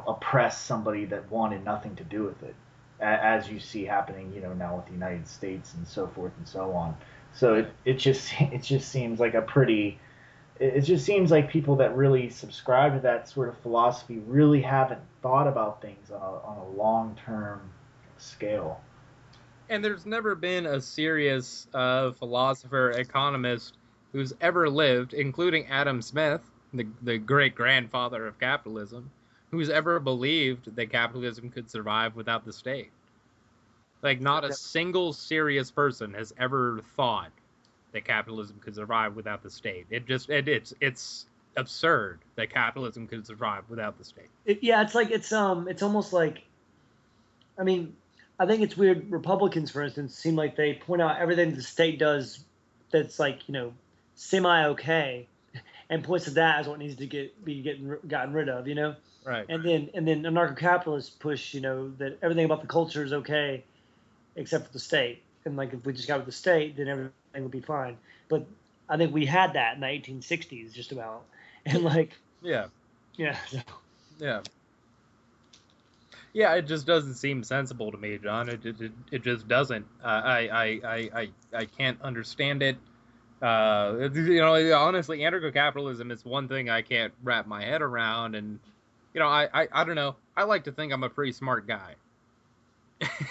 oppress somebody that wanted nothing to do with it, as you see happening, now with the United States and so forth and so on. So it just seems like it just seems like people that really subscribe to that sort of philosophy really haven't thought about things on a long-term scale. And there's never been a serious philosopher, economist who's ever lived, including Adam Smith, the great-grandfather of capitalism, who's ever believed that capitalism could survive without the state. Like, not a single serious person has ever thought that capitalism could survive without the state. It's absurd that capitalism could survive without the state. It's almost like, I mean, I think it's weird. Republicans, for instance, seem like they point out everything the state does that's like semi-okay, and points to that as what needs to be gotten rid of. Right. And then anarcho-capitalists push that everything about the culture is okay, except for the state. and like if we just got with the state, then everything would be fine. But I think we had that in the 1860s, just about, and like Yeah. yeah, so. Yeah. Yeah, it just doesn't seem sensible to me, John. It just doesn't. I can't understand it. Honestly, anarcho-capitalism is one thing I can't wrap my head around, and I don't know. I like to think I'm a pretty smart guy,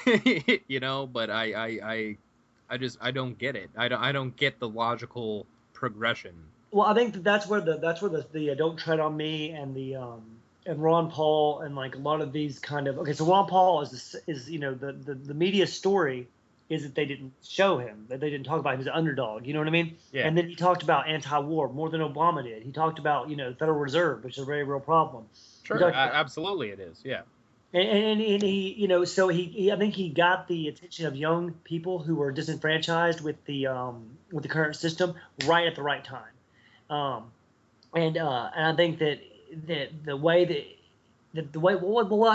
but I don't get it. I don't get the logical progression. Well, I think that's where the Don't Tread on Me and the and Ron Paul and like a lot of these kind of so Ron Paul is the media story is that they didn't show him, that they didn't talk about him as an underdog. You know what I mean? Yeah. And then he talked about anti-war more than Obama did. He talked about Federal Reserve, which is a very real problem. Sure, absolutely it is. Yeah. And he so he I think he got the attention of young people who were disenfranchised with the current system right at the right time. And I think that what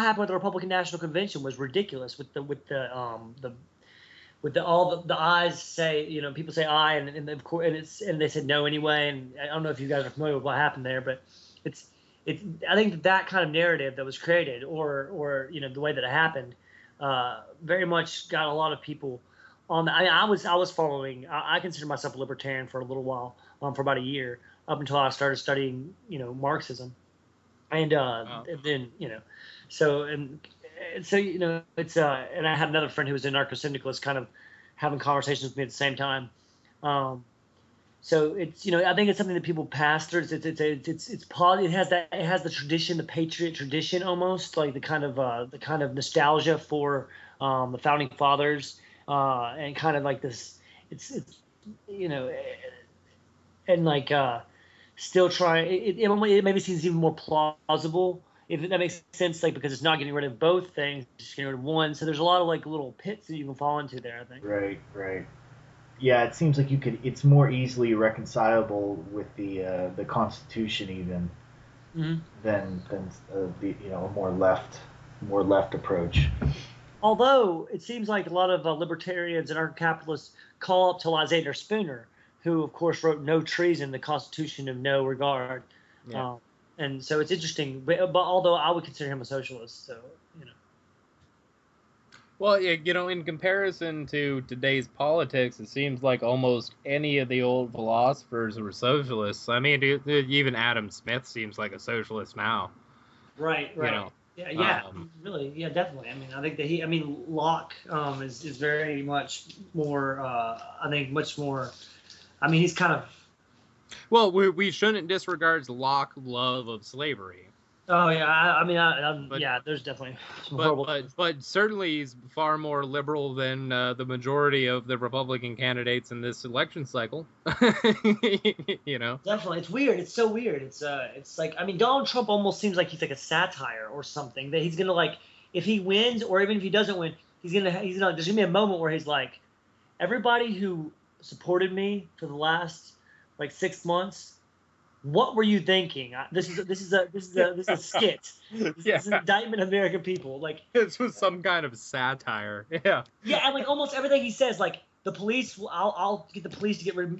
happened with the Republican National Convention was ridiculous with all the ayes say, people say aye and of course and they said no anyway, and I don't know if you guys are familiar with what happened there, but it's I think that kind of narrative that was created or the way that it happened very much got a lot of people on. I was following. I consider myself a libertarian for a little while, for about a year, up until I started studying Marxism, and then so it's and I had another friend who was an anarcho-syndicalist, kind of having conversations with me at the same time. So it's I think it's something that people pass through. It has the tradition, the patriot tradition, almost like the kind of nostalgia for the founding fathers, and kind of like this. It's and like still trying. It maybe seems even more plausible, if that makes sense, like because it's not getting rid of both things, it's just getting rid of one. So there's a lot of like little pits that you can fall into there, I think. Right. Yeah, it seems like it's more easily reconcilable with the Constitution even than the a more left approach. Although it seems like a lot of libertarians and anarcho-capitalists call up to Lysander Spooner, who of course wrote No Treason, the Constitution of No Regard. Yeah. And so it's interesting, but although I would consider him a socialist, so Well, in comparison to today's politics, it seems like almost any of the old philosophers were socialists. I mean, even Adam Smith seems like a socialist now. Right. Yeah, really, yeah, definitely. I mean, I think that Locke is very much more. I think much more. I mean, he's kind of. Well, we shouldn't disregard Locke's love of slavery. Oh yeah, yeah. There's definitely some horrible. But certainly he's far more liberal than the majority of the Republican candidates in this election cycle. Definitely, it's weird. It's so weird. It's like Donald Trump almost seems like he's like a satire or something, that he's gonna like, if he wins or even if he doesn't win, there's gonna be a moment where he's like, everybody who supported me for the last like 6 months. What were you thinking? This is a skit. This is an indictment of American people. Like this was some kind of satire. Yeah. Yeah, and like almost everything he says, like the police. I'll get the police to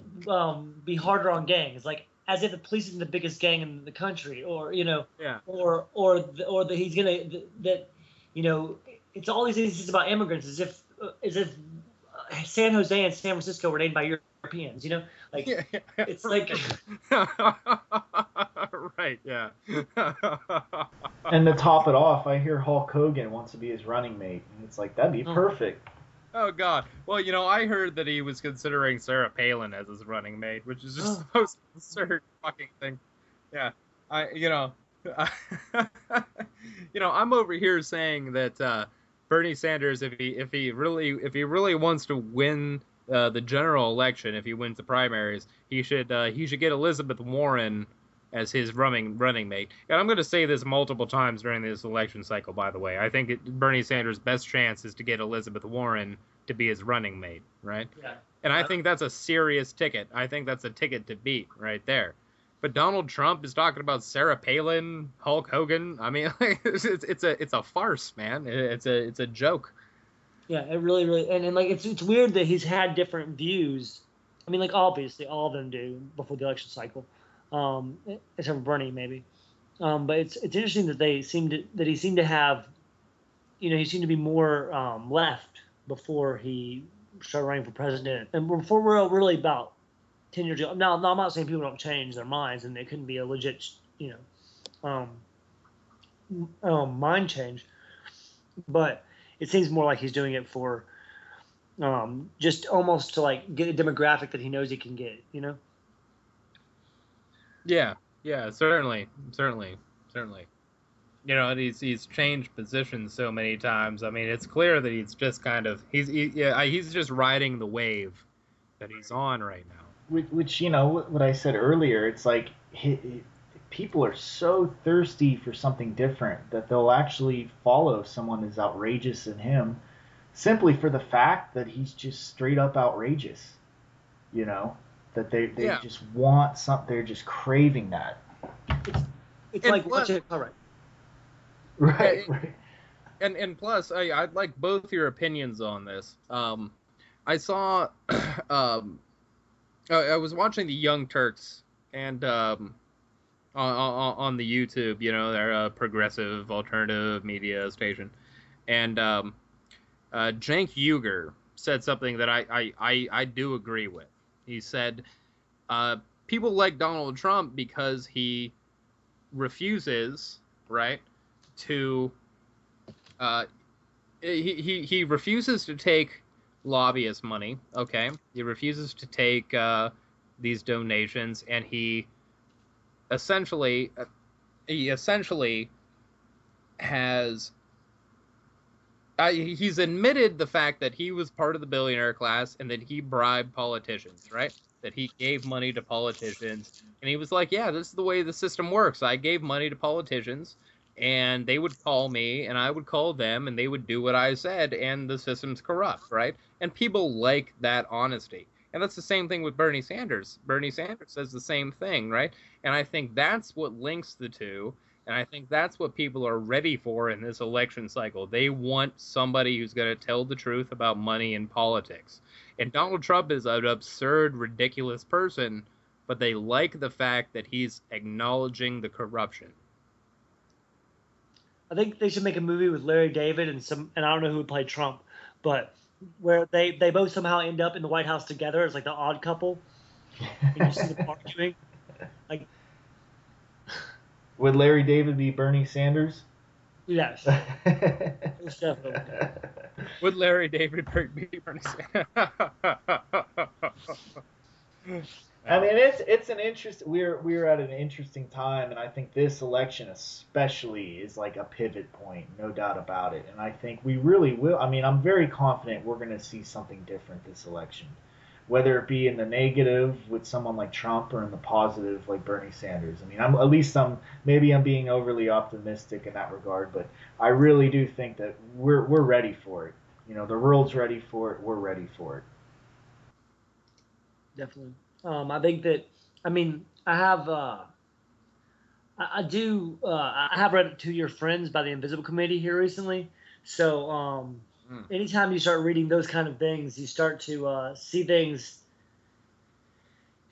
be harder on gangs. Like as if the police isn't the biggest gang in the country, or Yeah. or that he's gonna that it's all these things about immigrants, as if San Jose and San Francisco were named by Europeans, like it's like right, yeah. And to top it off, I hear Hulk Hogan wants to be his running mate, and it's like that'd be perfect. Oh God. Well, I heard that he was considering Sarah Palin as his running mate, which is just the most absurd fucking thing. Yeah, I'm over here saying that Bernie Sanders, if he really wants to win the general election, if he wins the primaries, he should get Elizabeth Warren as his running mate. And I'm going to say this multiple times during this election cycle, by the way. I think Bernie Sanders' best chance is to get Elizabeth Warren to be his running mate, right? Yeah. And I think that's a serious ticket. I think that's a ticket to beat right there. But Donald Trump is talking about Sarah Palin, Hulk Hogan. I mean, it's a farce, man. It's a joke. Yeah, it really, and like it's weird that he's had different views. I mean, like obviously all of them do before the election cycle, except for Bernie maybe. But it's interesting that he seemed to have, he seemed to be more left before he started running for president, and before we're really about 10 years ago. Now, I'm not saying people don't change their minds and it couldn't be a legit, mind change, but it seems more like he's doing it for just almost to like get a demographic that he knows he can get, Yeah, certainly. He's changed positions so many times. I mean, it's clear that he's just kind of he's just riding the wave that he's on right now. Which what I said earlier, it's like people are so thirsty for something different that they'll actually follow someone as outrageous as him, simply for the fact that he's just straight up outrageous. That they just want something. They're just craving that. It's like watching. All right. Right. And plus, I'd like both your opinions on this. I saw, I was watching the Young Turks and on the YouTube, they're a progressive alternative media station, and Cenk Uygur said something that I do agree with. He said, people like Donald Trump because he refuses, right, to he refuses to take lobbyist money. Okay, he refuses to take these donations, and he essentially has he's admitted the fact that he was part of the billionaire class and that he bribed politicians, right? That he gave money to politicians, and he was like, yeah, this is the way the system works. I gave money to politicians, and they would call me, and I would call them, and they would do what I said, and the system's corrupt, right? And people like that honesty. And that's the same thing with Bernie Sanders. Bernie Sanders says the same thing, right? And I think that's what links the two, and I think that's what people are ready for in this election cycle. They want somebody who's going to tell the truth about money and politics. And Donald Trump is an absurd, ridiculous person, but they like the fact that he's acknowledging the corruption. I think they should make a movie with Larry David and I don't know who would play Trump, but where they both somehow end up in the White House together as like the odd couple. And you see them arguing. Like, would Larry David be Bernie Sanders? Yes. Definitely. Would Larry David be Bernie Sanders? I mean, it's an interest. We're at an interesting time, and I think this election especially is like a pivot point, no doubt about it. And I think we really will. I mean, I'm very confident we're going to see something different this election, whether it be in the negative with someone like Trump or in the positive like Bernie Sanders. I mean, maybe I'm being overly optimistic in that regard, but I really do think that we're ready for it. The world's ready for it. We're ready for it. Definitely. I think that, I mean, I have read To Your Friends by the Invisible Committee here recently. So anytime you start reading those kind of things, you start to see things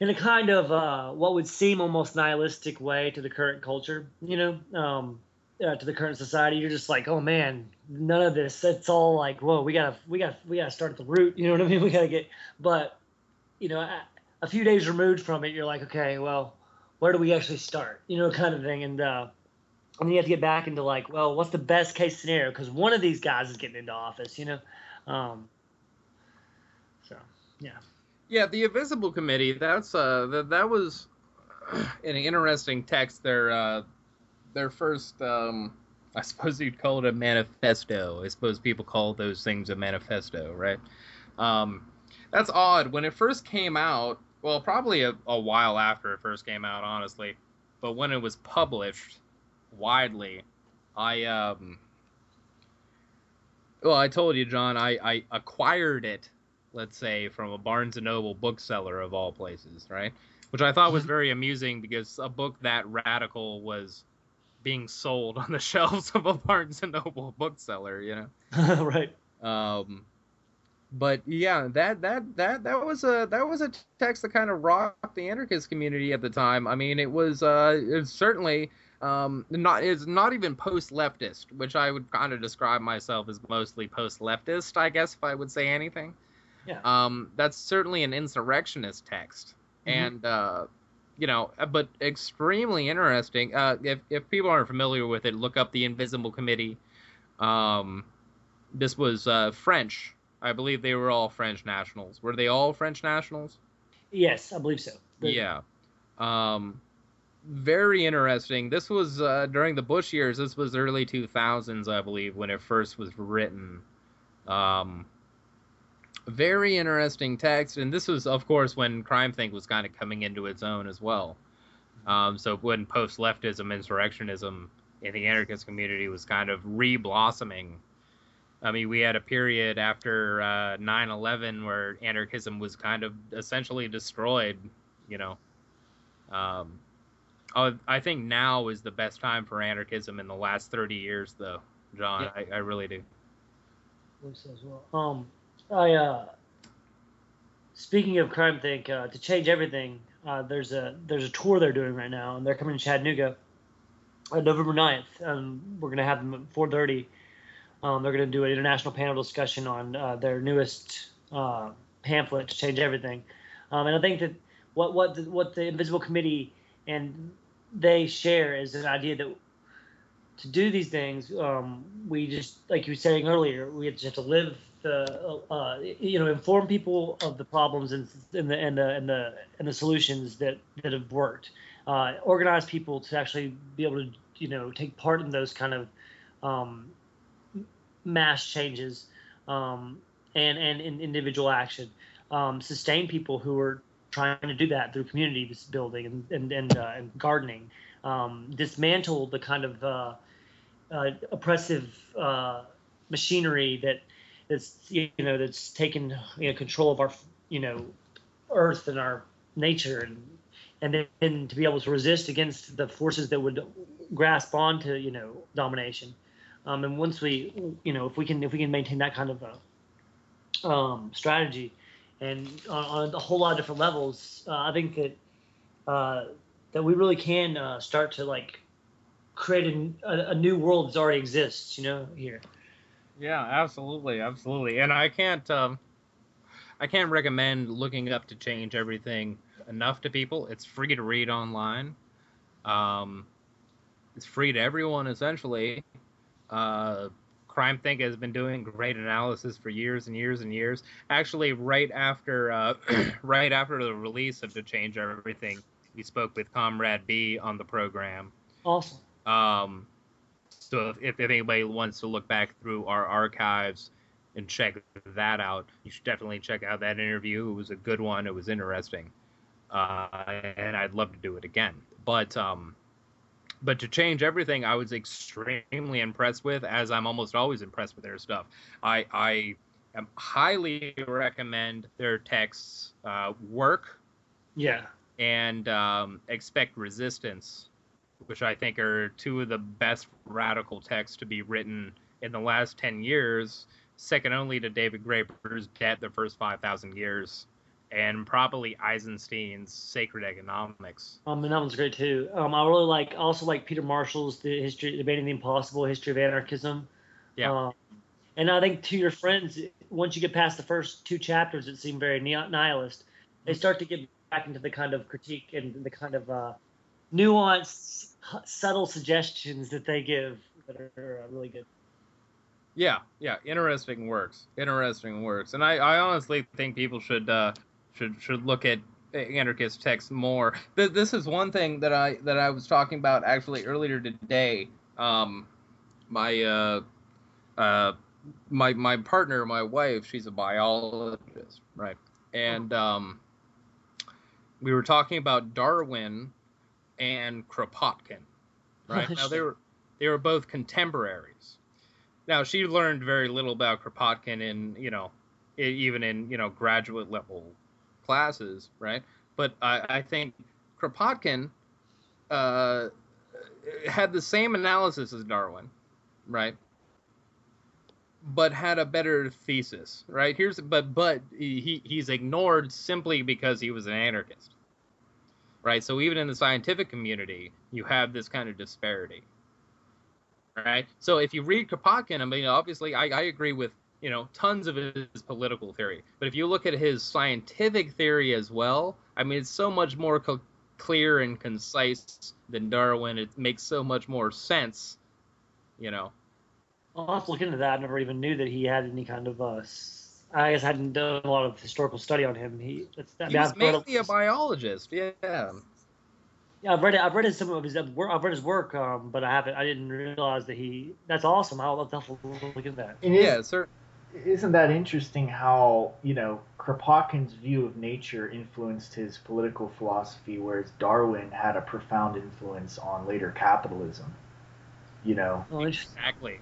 in a kind of what would seem almost nihilistic way to the current culture, to the current society. You're just like, oh man, none of this. It's all like, whoa, we gotta start at the root. You know what I mean? We gotta get, but a few days removed from it, you're like, okay, well, where do we actually start? Kind of thing. And then you have to get back into like, well, what's the best case scenario? Because one of these guys is getting into office, So, yeah. Yeah, the Invisible Committee. That's that was an interesting text. Their first, I suppose you'd call it a manifesto. I suppose people call those things a manifesto, right? That's odd. When it first came out, well, probably a while after it first came out, honestly, but when it was published widely, I told you, John, I acquired it, let's say, from a Barnes & Noble bookseller of all places, right? Which I thought was very amusing because a book that radical was being sold on the shelves of a Barnes & Noble bookseller, Right. But yeah, that was a text that kind of rocked the anarchist community at the time. I mean, it's certainly it's not even post leftist, which I would kind of describe myself as mostly post leftist, I guess, if I would say anything. Yeah. That's certainly an insurrectionist text, and but extremely interesting. If people aren't familiar with it, look up the Invisible Committee. This was French. I believe they were all French nationals. Were they all French nationals? Yes, I believe so. Yeah. Very interesting. This was during the Bush years. This was early 2000s, I believe, when it first was written. Very interesting text, and this was, of course, when Crime Think was kind of coming into its own as well. So when post-leftism, insurrectionism in the anarchist community was kind of re-blossoming. I mean, we had a period after 9/11 where anarchism was kind of essentially destroyed, you know. I think now is the best time for anarchism in the last 30 years, though, John. Yeah. I really do. As well. Speaking of Crime Think, to change everything, there's a tour they're doing right now, and they're coming to Chattanooga on November 9th. We're going to have them at 4:30. They're going to do an international panel discussion on their newest pamphlet, To Change Everything. And I think that what the Invisible Committee and they share is an idea that to do these things, we just, like you were saying earlier, we just have to live inform people of the problems and the solutions that have worked. Organize people to actually be able to take part in those kind of mass changes and in individual action. Sustain people who are trying to do that through community building and gardening. Dismantle the kind of oppressive machinery that's taken control of our earth and our nature, and then to be able to resist against the forces that would grasp onto domination. And once we if we can maintain that kind of strategy and on a whole lot of different levels, I think that we really can start to create a new world that already exists, here. Yeah, absolutely, and I can't recommend looking up To Change Everything enough to people. It's free to read online. It's free to everyone essentially. Crime Think has been doing great analysis for years and years and years. Actually, right after the release of To Change Everything, we spoke with Comrade B on the program. Awesome. So if anybody wants to look back through our archives and check that out, you should definitely check out that interview. It was a good one. It was interesting, and I'd love to do it again. But To Change Everything, I was extremely impressed with, as I'm almost always impressed with their stuff. I highly recommend their texts. Work. Yeah. And Expect Resistance, which I think are two of the best radical texts to be written in the last 10 years, second only to David Graeber's Debt, the First 5,000 Years, and probably Eisenstein's Sacred Economics. And that one's great too. I really also like Peter Marshall's Debating the Impossible, History of Anarchism. Yeah. And I think to your friends, once you get past the first two chapters that seem very nihilist, they start to get back into the kind of critique and the kind of nuanced, subtle suggestions that they give that are really good. Yeah, interesting works, and I honestly think people should look at anarchist texts more. This is one thing that I was talking about actually earlier today. My partner, my wife, she's a biologist, right? And we were talking about Darwin and Kropotkin, right? Now they were both contemporaries. Now she learned very little about Kropotkin in even in graduate level classes, right? But I think Kropotkin had the same analysis as Darwin, right? but had a better thesis, right? But he's ignored simply because he was an anarchist, right? So even in the scientific community, you have this kind of disparity, right? So if you read Kropotkin, I mean, obviously, I agree with tons of his political theory, but if you look at his scientific theory as well, I mean, it's so much more clear and concise than Darwin. It makes so much more sense, you know. I'll have to look into that. I never even knew that he had any kind of I guess I hadn't done a lot of historical study on him. He was mainly a biologist, yeah. Yeah, I've read some of his work. I've read his work, but I didn't realize that he. That's awesome. I'll definitely look at that. Yeah, sir. Isn't that interesting? How Kropotkin's view of nature influenced his political philosophy, whereas Darwin had a profound influence on later capitalism. Exactly.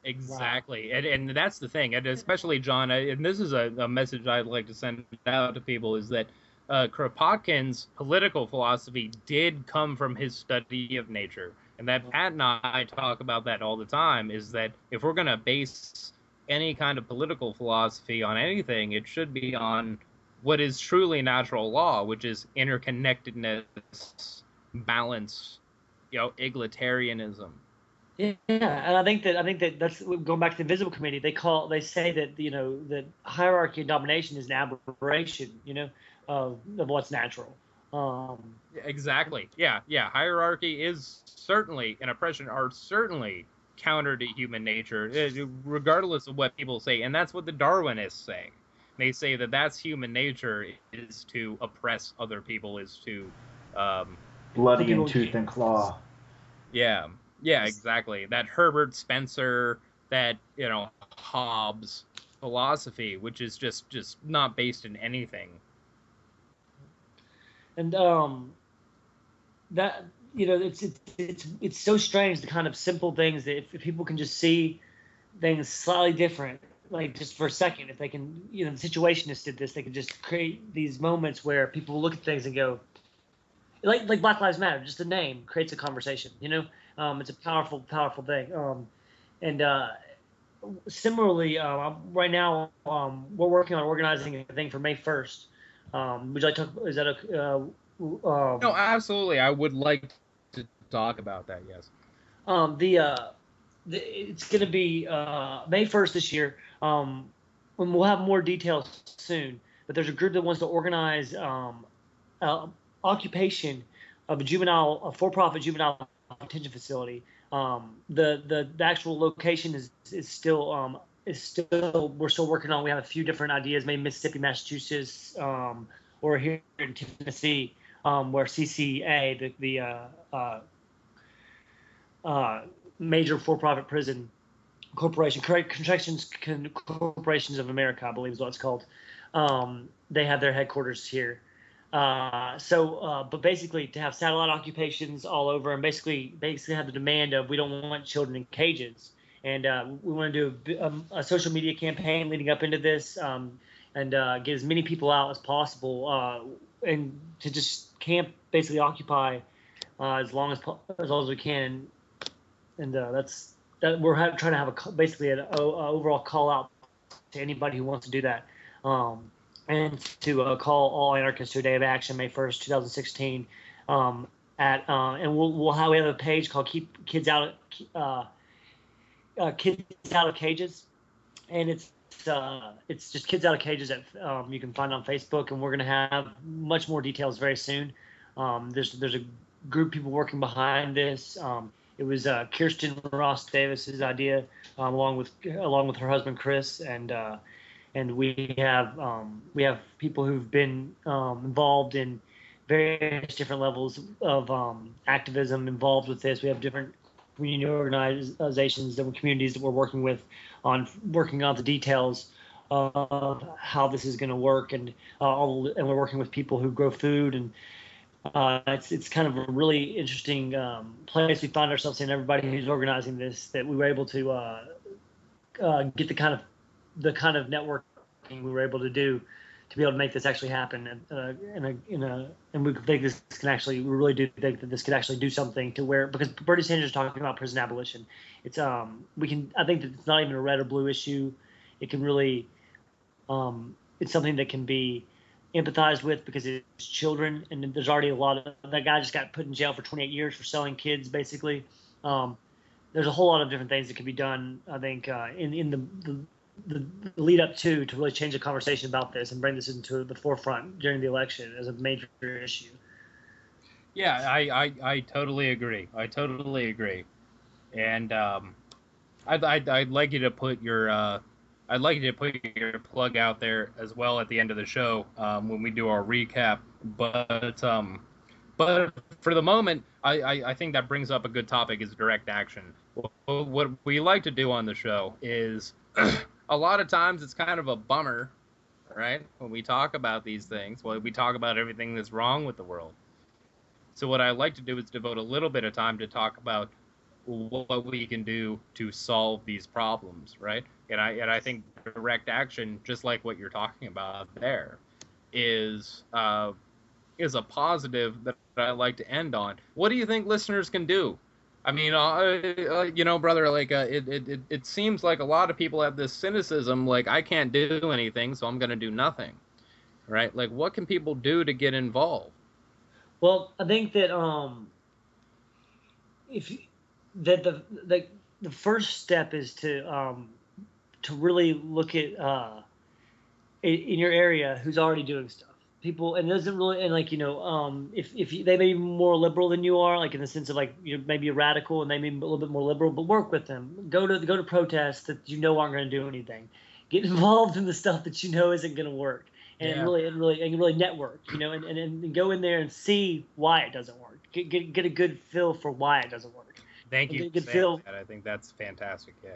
Exactly. Wow. And that's the thing, and especially John, and this is a message I'd like to send out to people, is that Kropotkin's political philosophy did come from his study of nature. And that Pat and I talk about that all the time, is that if we're going to base any kind of political philosophy on anything, it should be on what is truly natural law, which is interconnectedness, balance, egalitarianism. Yeah, and I think that that's going back to the Invisible Committee. They say that that hierarchy and domination is an aberration, of what's natural. Exactly. Yeah. Hierarchy is certainly, and oppression are certainly counter to human nature, regardless of what people say, and that's what the Darwinists say. They say that that's human nature, is to oppress other people, is to bloody in tooth and claw. Yeah, exactly. That Herbert Spencer, that Hobbes philosophy, which is just not based in anything. And that it's so strange, the kind of simple things that if people can just see things slightly different, like just for a second, if they can, the Situationists did this, they could just create these moments where people look at things and go, like Black Lives Matter, just the name creates a conversation, it's a powerful thing. And similarly, right now, we're working on organizing a thing for May 1st. Would you like to talk? Is that no, absolutely. I would like to talk about that. Yes. It's going to be May 1st this year. And we'll have more details soon. But there's a group that wants to organize occupation of a for-profit juvenile detention facility. The actual location is still we're still working on. We have a few different ideas, maybe Mississippi, Massachusetts, or here in Tennessee, where CCA, the major for-profit prison corporation, Corporations of America, I believe is what it's called. They have their headquarters here. But basically to have satellite occupations all over, and basically have the demand of, we don't want children in cages. And we want to do a social media campaign leading up into this, and get as many people out as possible, and to just camp, basically occupy as long as we can. And we're trying to have basically an overall call out to anybody who wants to do that, and to call all anarchists to a day of action, May 1st, 2016. And we have a page called "Keep Kids Out of Cages," and it's just Kids Out of Cages that you can find on Facebook, and we're going to have much more details very soon. There's a group of people working behind this. It was Kirsten Ross Davis's idea, along with her husband Chris, and we have people who've been involved in various different levels of activism involved with this. We have different community organizations, different communities that we're working on the details of how this is going to work, and we're working with people who grow food, and it's kind of a really interesting place we find ourselves in. Everybody who's organizing this, that we were able to get the kind of networking we were able to do to be able to make this actually happen. And we think this can actually, we really do think that this could actually do something to where, because Bernie Sanders is talking about prison abolition. It's I think that it's not even a red or blue issue. It can really, it's something that can be empathized with because it's children, and there's already a lot of, that guy just got put in jail for 28 years for selling kids, basically. There's a whole lot of different things that can be done, I think, in the lead up to really change the conversation about this and bring this into the forefront during the election as a major issue. Yeah, I totally agree. I totally agree. And I'd like you to put your plug out there as well at the end of the show when we do our recap. But for the moment, I think that brings up a good topic, is direct action. What we like to do on the show is a lot of times it's kind of a bummer, right? When we talk about these things, well, we talk about everything that's wrong with the world. So what I like to do is devote a little bit of time to talk about what we can do to solve these problems, right? And I think direct action, just like what you're talking about there, is a positive that I like to end on. What do you think listeners can do? I mean, brother, like it seems like a lot of people have this cynicism, like I can't do anything, so I'm going to do nothing, right? Like, what can people do to get involved? Well, I think that the first step is to really look at in your area who's already doing stuff. People, and it doesn't really, and like, if they may be more liberal than you are, like in the sense of like you're maybe a radical and they may be a little bit more liberal, but work with them. Go to protests that aren't going to do anything. Get involved in the stuff that isn't going to work, and really network, and go in there and see why it doesn't work. Get a good feel for why it doesn't work. Thank you. Good feel. I think that's fantastic. Yeah.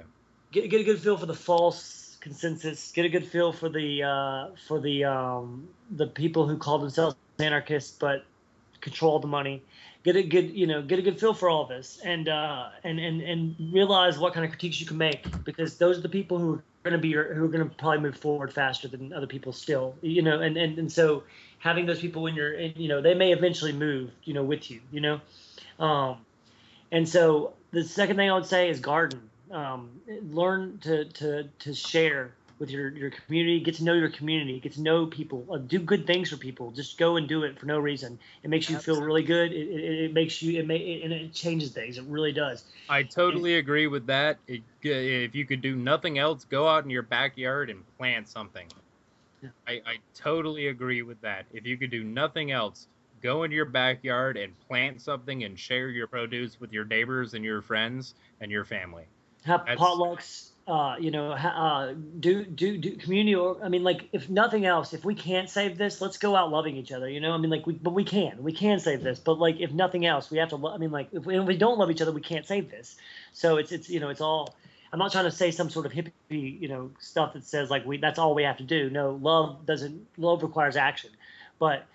Get a good feel for the false consensus. Get a good feel for the people who call themselves anarchists but control the money. Get a good feel for all this, and realize what kind of critiques you can make, because those are the people who are going to probably move forward faster than other people still. And so having those people they may eventually move with you. And so the second thing I would say is garden. Learn to share with your community. Get to know your community. Get to know people. Do good things for people. Just go and do it for no reason. It makes you feel really good. It makes you. And it changes things. It really does. I totally agree with that. If you could do nothing else, go out in your backyard and plant something. Yeah. I totally agree with that. If you could do nothing else, go into your backyard and plant something and share your produce with your neighbors and your friends and your family. Have potlucks, do community, or I mean, like, if nothing else, if we can't save this, let's go out loving each other, I mean, like, we can save this, but like, if nothing else, we have to, I mean, like, if we don't love each other, we can't save this. So it's it's all, I'm not trying to say some sort of hippie, stuff that says like that's all we have to do. No, love requires action, but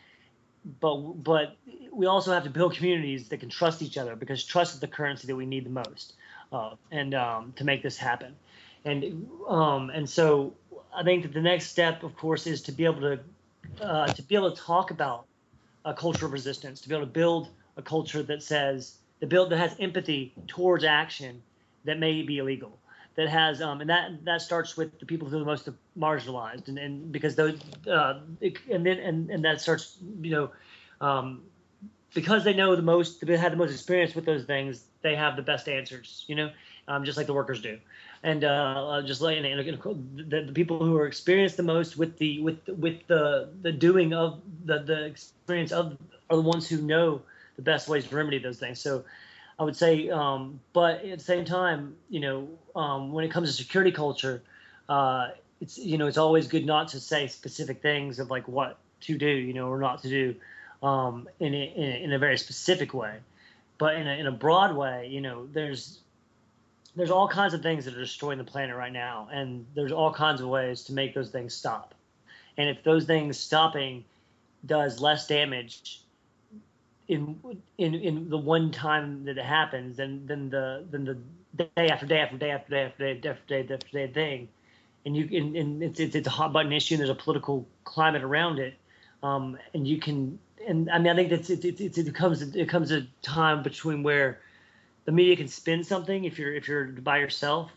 we also have to build communities that can trust each other, because trust is the currency that we need the most. To make this happen, and so I think that the next step, of course, is to be able to talk about a culture of resistance, to be able to build a culture that has empathy towards action that may be illegal, that has and that starts with the people who are the most marginalized, and because those and that starts because they know the most, they had the most experience with those things, they have the best answers, just like the workers do, and just like the people who are experienced the most with the doing of the experience of are the ones who know the best ways to remedy those things. So I would say, but at the same time, when it comes to security culture, it's always good not to say specific things of like what to do, or not to do. In a very specific way, but in a broad way, there's all kinds of things that are destroying the planet right now, and there's all kinds of ways to make those things stop. And if those things stopping does less damage in the one time that it happens, than the day after day after day after day after day after day after day thing, and it's a hot button issue, and there's a political climate around it, and you can, and I mean, I think that's it comes a time between where the media can spin something if you're by yourself,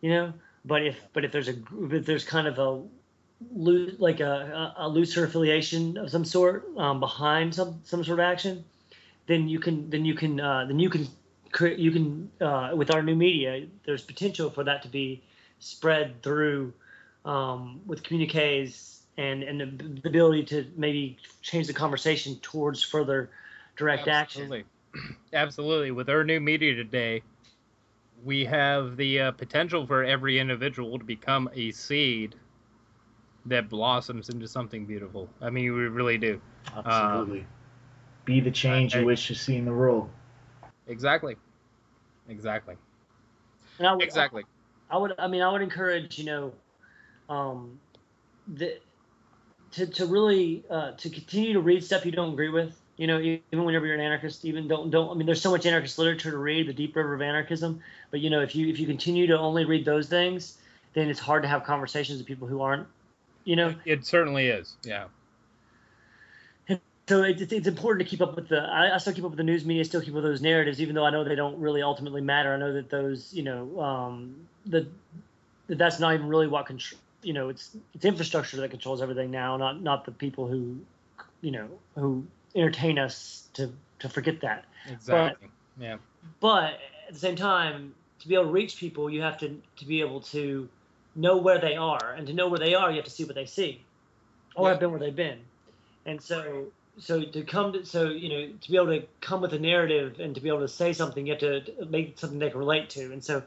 you know, but if there's kind of a looser affiliation of some sort behind some sort of action, then you can with our new media, there's potential for that to be spread through with communiques and the ability to maybe change the conversation towards further direct action. Absolutely. With our new media today, we have the potential for every individual to become a seed that blossoms into something beautiful. I mean, we really do. Absolutely. Be the change you wish to see in the world. Exactly. And I would encourage, to really to continue to read stuff you don't agree with. Even whenever you're an anarchist, even don't. I mean, there's so much anarchist literature to read, the deep river of anarchism. But if you continue to only read those things, then it's hard to have conversations with people who aren't. It certainly is. Yeah. So it's important to keep up with I still keep up with the news media, still keep up with those narratives, even though I know they don't really ultimately matter. I know that those, that's not even really what control. It's infrastructure that controls everything now, not the people who entertain us to forget that. Exactly. But at the same time, to be able to reach people, you have to be able to know where they are, and to know where they are, you have to see what they see, or have been where they've been. And so to be able to come with a narrative and to be able to say something, you have to make something they can relate to. And so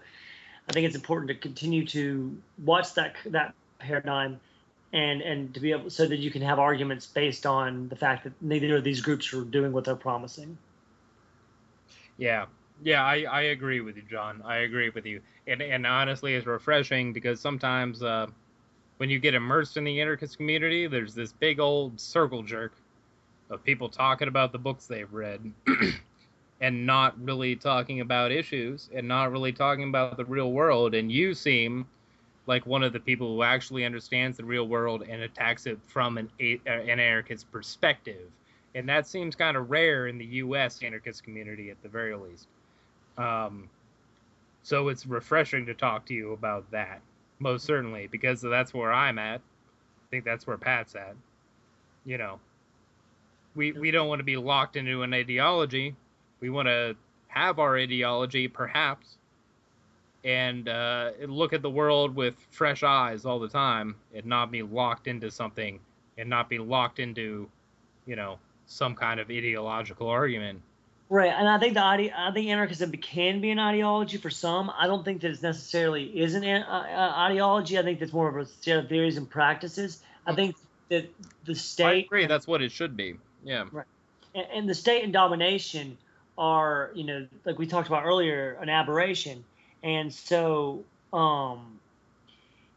I think it's important to continue to watch that paradigm and to be able, so that you can have arguments based on the fact that neither of these groups are doing what they're promising. Yeah, I agree with you, John. I agree with you. And honestly, it's refreshing because sometimes when you get immersed in the anarchist community, there's this big old circle jerk of people talking about the books they've read and not really talking about issues and not really talking about the real world. And you seem like one of the people who actually understands the real world and attacks it from an anarchist perspective. And that seems kind of rare in the U.S. anarchist community at the very least. So it's refreshing to talk to you about that, most certainly, because that's where I'm at. I think that's where Pat's at. We don't want to be locked into an ideology. We want to have our ideology, perhaps, and look at the world with fresh eyes all the time and not be locked into something and not be locked into, some kind of ideological argument. Right, and I think anarchism can be an ideology for some. I don't think that it necessarily is an ideology. I think that's more of a set of theories and practices. I think that the state... I agree, that's what it should be. Yeah. Right. And the state and domination are, like we talked about earlier, an aberration. And so,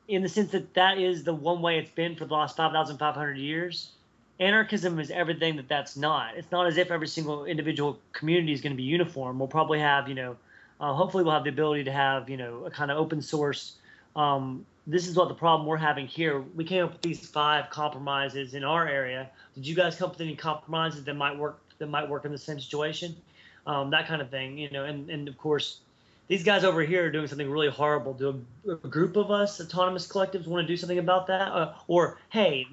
in the sense that is the one way it's been for the last 5,500 years, anarchism is everything that's not. It's not as if every single individual community is going to be uniform. We'll probably have, hopefully we'll have the ability to have, a kind of open source. This is what the problem we're having here. We came up with these 5 compromises in our area. Did you guys come up with any compromises that might work in the same situation? That kind of thing, and of course, these guys over here are doing something really horrible. Do a group of us, autonomous collectives, want to do something about that? Or hey,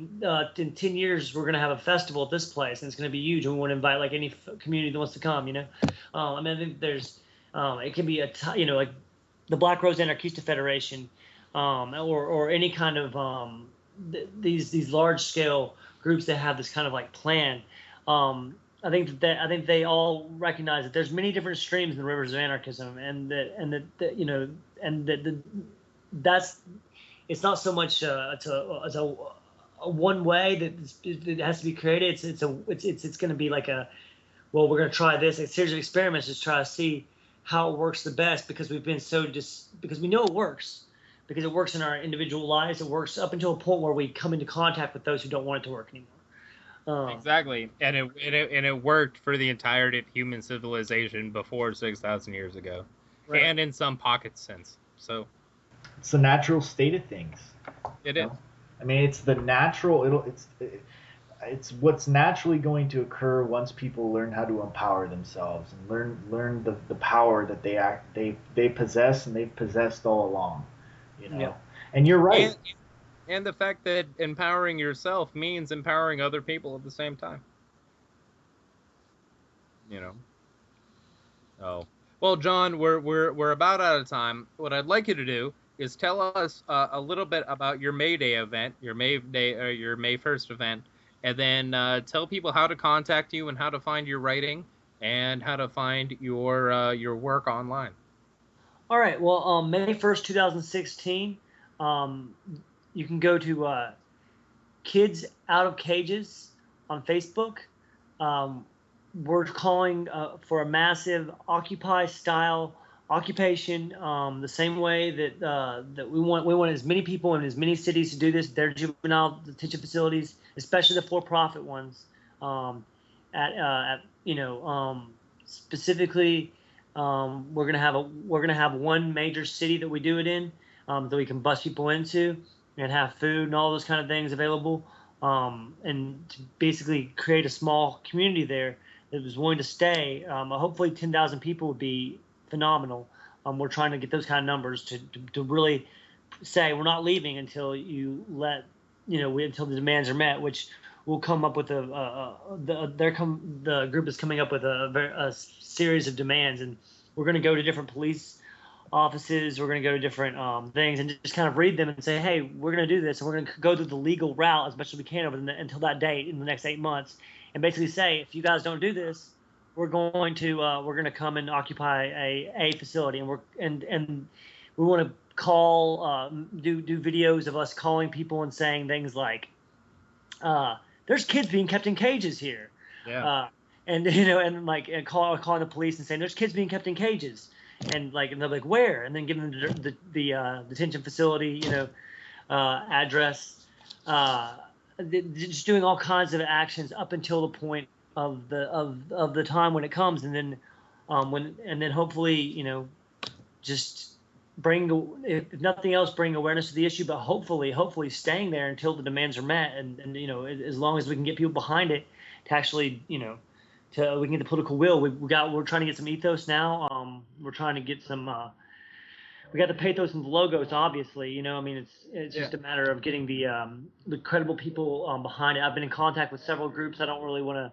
in 10 years, we're going to have a festival at this place, and it's going to be huge, and we want to invite like any community that wants to come, I think there's, it can be like the Black Rose Anarchista Federation, or any kind of these large scale groups that have this kind of like plan. I think they all recognize that there's many different streams in the rivers of anarchism, and that's it's not so much as a one way that has to be created. It's going to be like we're going to try this. A series of experiments to try to see how it works the best, because we've been because we know it works. Because it works in our individual lives, it works up until a point where we come into contact with those who don't want it to work anymore. Exactly, and it worked for the entirety of human civilization before 6,000 years ago, right. And in some pockets since. So, It's the natural state of things. It is. I mean, it's the natural. It's what's naturally going to occur once people learn how to empower themselves and learn the power that they possess and they've possessed all along. Yep. And you're right. And the fact that empowering yourself means empowering other people at the same time. Oh, well, John, we're about out of time. What I'd like you to do is tell us a little bit about your May Day event, your May 1st event, and then tell people how to contact you and how to find your writing and how to find your work online. All right. Well, May 1st, 2016, you can go to Kids Out of Cages on Facebook. We're calling for a massive Occupy-style occupation, the same way that we want as many people in as many cities to do this. Their juvenile detention facilities, especially the for-profit ones, specifically. We're gonna have one major city that we do it in, that we can bus people into and have food and all those kind of things available, and to basically create a small community there that was willing to stay. Hopefully 10,000 people would be phenomenal. We're trying to get those kind of numbers to really say we're not leaving until until the demands are met, which we'll come up with the group is coming up with a series of demands, and we're going to go to different police offices. We're going to go to different things and just kind of read them and say, hey, we're going to do this, and we're going to go through the legal route as much as we can until that date in the next 8 months, and basically say, if you guys don't do this, we're going to come and occupy a facility, and we want to call do videos of us calling people and saying things like, there's kids being kept in cages here. Yeah. And calling the police and saying there's kids being kept in cages, and they're like, where? And then giving them the detention facility, address, just doing all kinds of actions up until the point of the time when it comes, and then hopefully, just bring, if nothing else, bring awareness to the issue, but hopefully staying there until the demands are met, and as long as we can get people behind it to actually, we can get the political will. We're trying to get some ethos now. We're trying to get some. We got the pathos and the logos, obviously. It's just a matter of getting the credible people behind it. I've been in contact with several groups. I don't really want to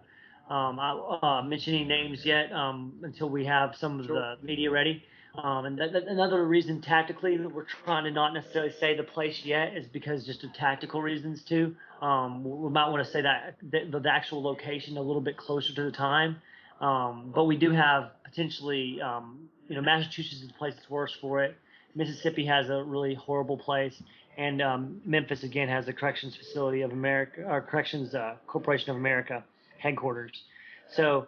mention any names yet until we have some of the media ready. And another reason tactically that we're trying to not necessarily say the place yet is because just of tactical reasons too. We might want to say that the actual location a little bit closer to the time. But we do have potentially, Massachusetts is the place that's worse for it. Mississippi has a really horrible place, and Memphis again has the Corrections Facility of America, or Corrections Corporation of America headquarters. So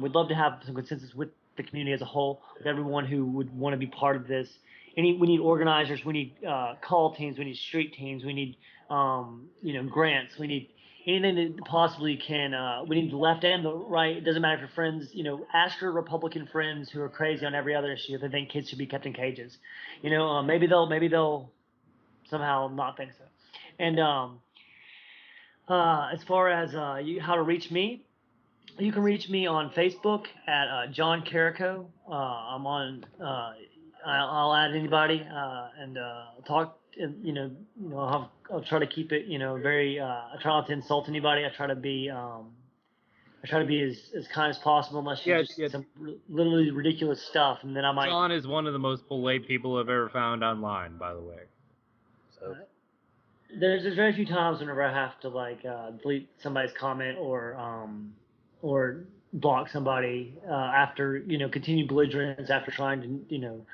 we'd love to have some consensus with the community as a whole, with everyone who would want to be part of this. We need organizers, we need call teams, we need street teams, we need grants, we need anything that possibly can. We need the left and the right. It doesn't matter if your friends, ask your Republican friends who are crazy on every other issue if they think kids should be kept in cages. Maybe they'll somehow not think so. And as far as how to reach me, you can reach me on Facebook at John Carico. I'm on. I'll add anybody and talk. I'll try to keep it. Very. I try not to insult anybody. I try to be. As kind as possible, unless you some literally ridiculous stuff, and then I might. John is one of the most polite people I've ever found online, by the way. So. There's very few times whenever I have to delete somebody's comment or block somebody after continued belligerence, after trying to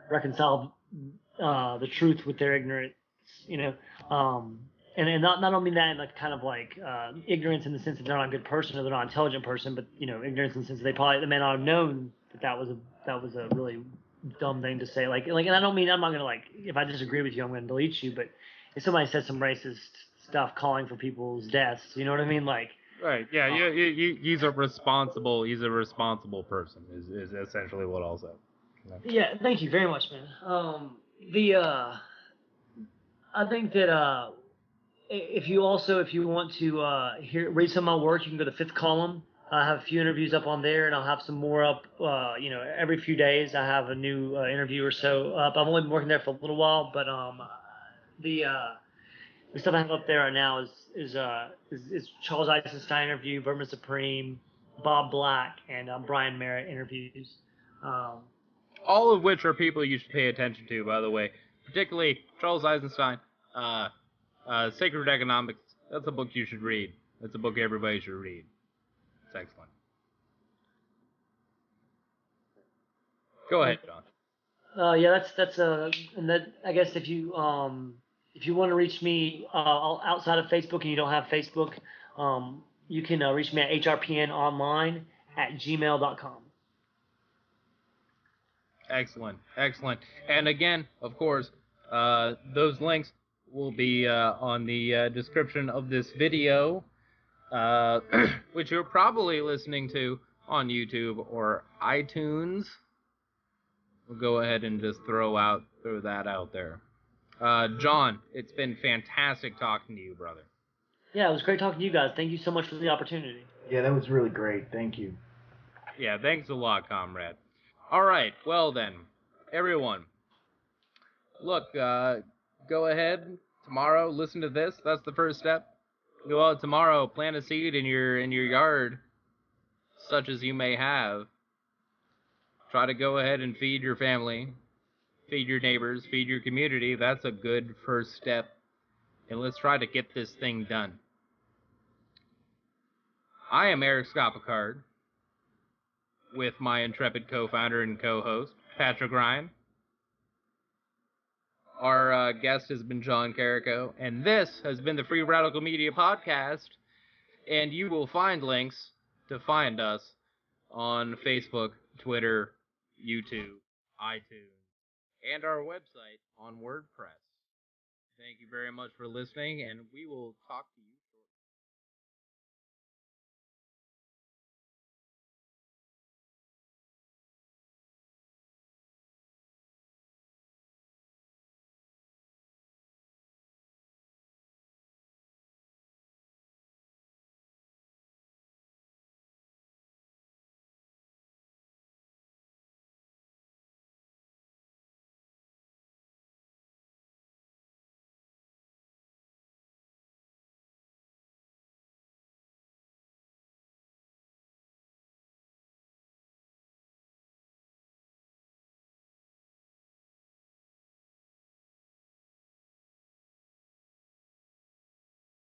reconcile the truth with their ignorance, and not only that in kind of ignorance in the sense that they're not a good person or they're not an intelligent person, but ignorance in the sense that they may not have known that was a really dumb thing to say. And I don't mean I'm not gonna if I disagree with you I'm gonna delete you, but if somebody says some racist stuff calling for people's deaths, you know what I mean, Right. Yeah. He's a responsible person. Is essentially what I'll say. Yeah. Thank you very much, man. I think that if you want to read some of my work, you can go to Fifth Column. I have a few interviews up on there, and I'll have some more up. Every few days I have a new interview or so up. I've only been working there for a little while, but the the stuff I have up there right now is Charles Eisenstein interview, Vermin Supreme, Bob Black, and Brian Merritt interviews. All of which are people you should pay attention to, by the way. Particularly Charles Eisenstein, Sacred Economics. That's a book you should read. That's a book everybody should read. It's excellent. Go ahead, John. Yeah, and that I guess if you want to reach me outside of Facebook and you don't have Facebook, you can reach me at hrpnonline@gmail.com. Excellent, excellent. And again, of course, those links will be on the description of this video, which you're probably listening to on YouTube or iTunes. We'll go ahead and just throw that out there. John, it's been fantastic talking to you, brother. Yeah, it was great talking to you guys. Thank you so much for the opportunity. Yeah, that was really great. Thank you. Yeah, thanks a lot, comrade. All right, well then, everyone, look, go ahead tomorrow, listen to this. That's the first step. Go out tomorrow, plant a seed in your yard, such as you may have. Try to go ahead and feed your family, feed your neighbors, feed your community. That's a good first step. And let's try to get this thing done. I am Eric Scott Picard, with my intrepid co-founder and co-host, Patrick Ryan. Our guest has been John Carico, and this has been the Free Radical Media Podcast, and you will find links to find us on Facebook, Twitter, YouTube, iTunes, and our website on WordPress. Thank you very much for listening, and we will talk to you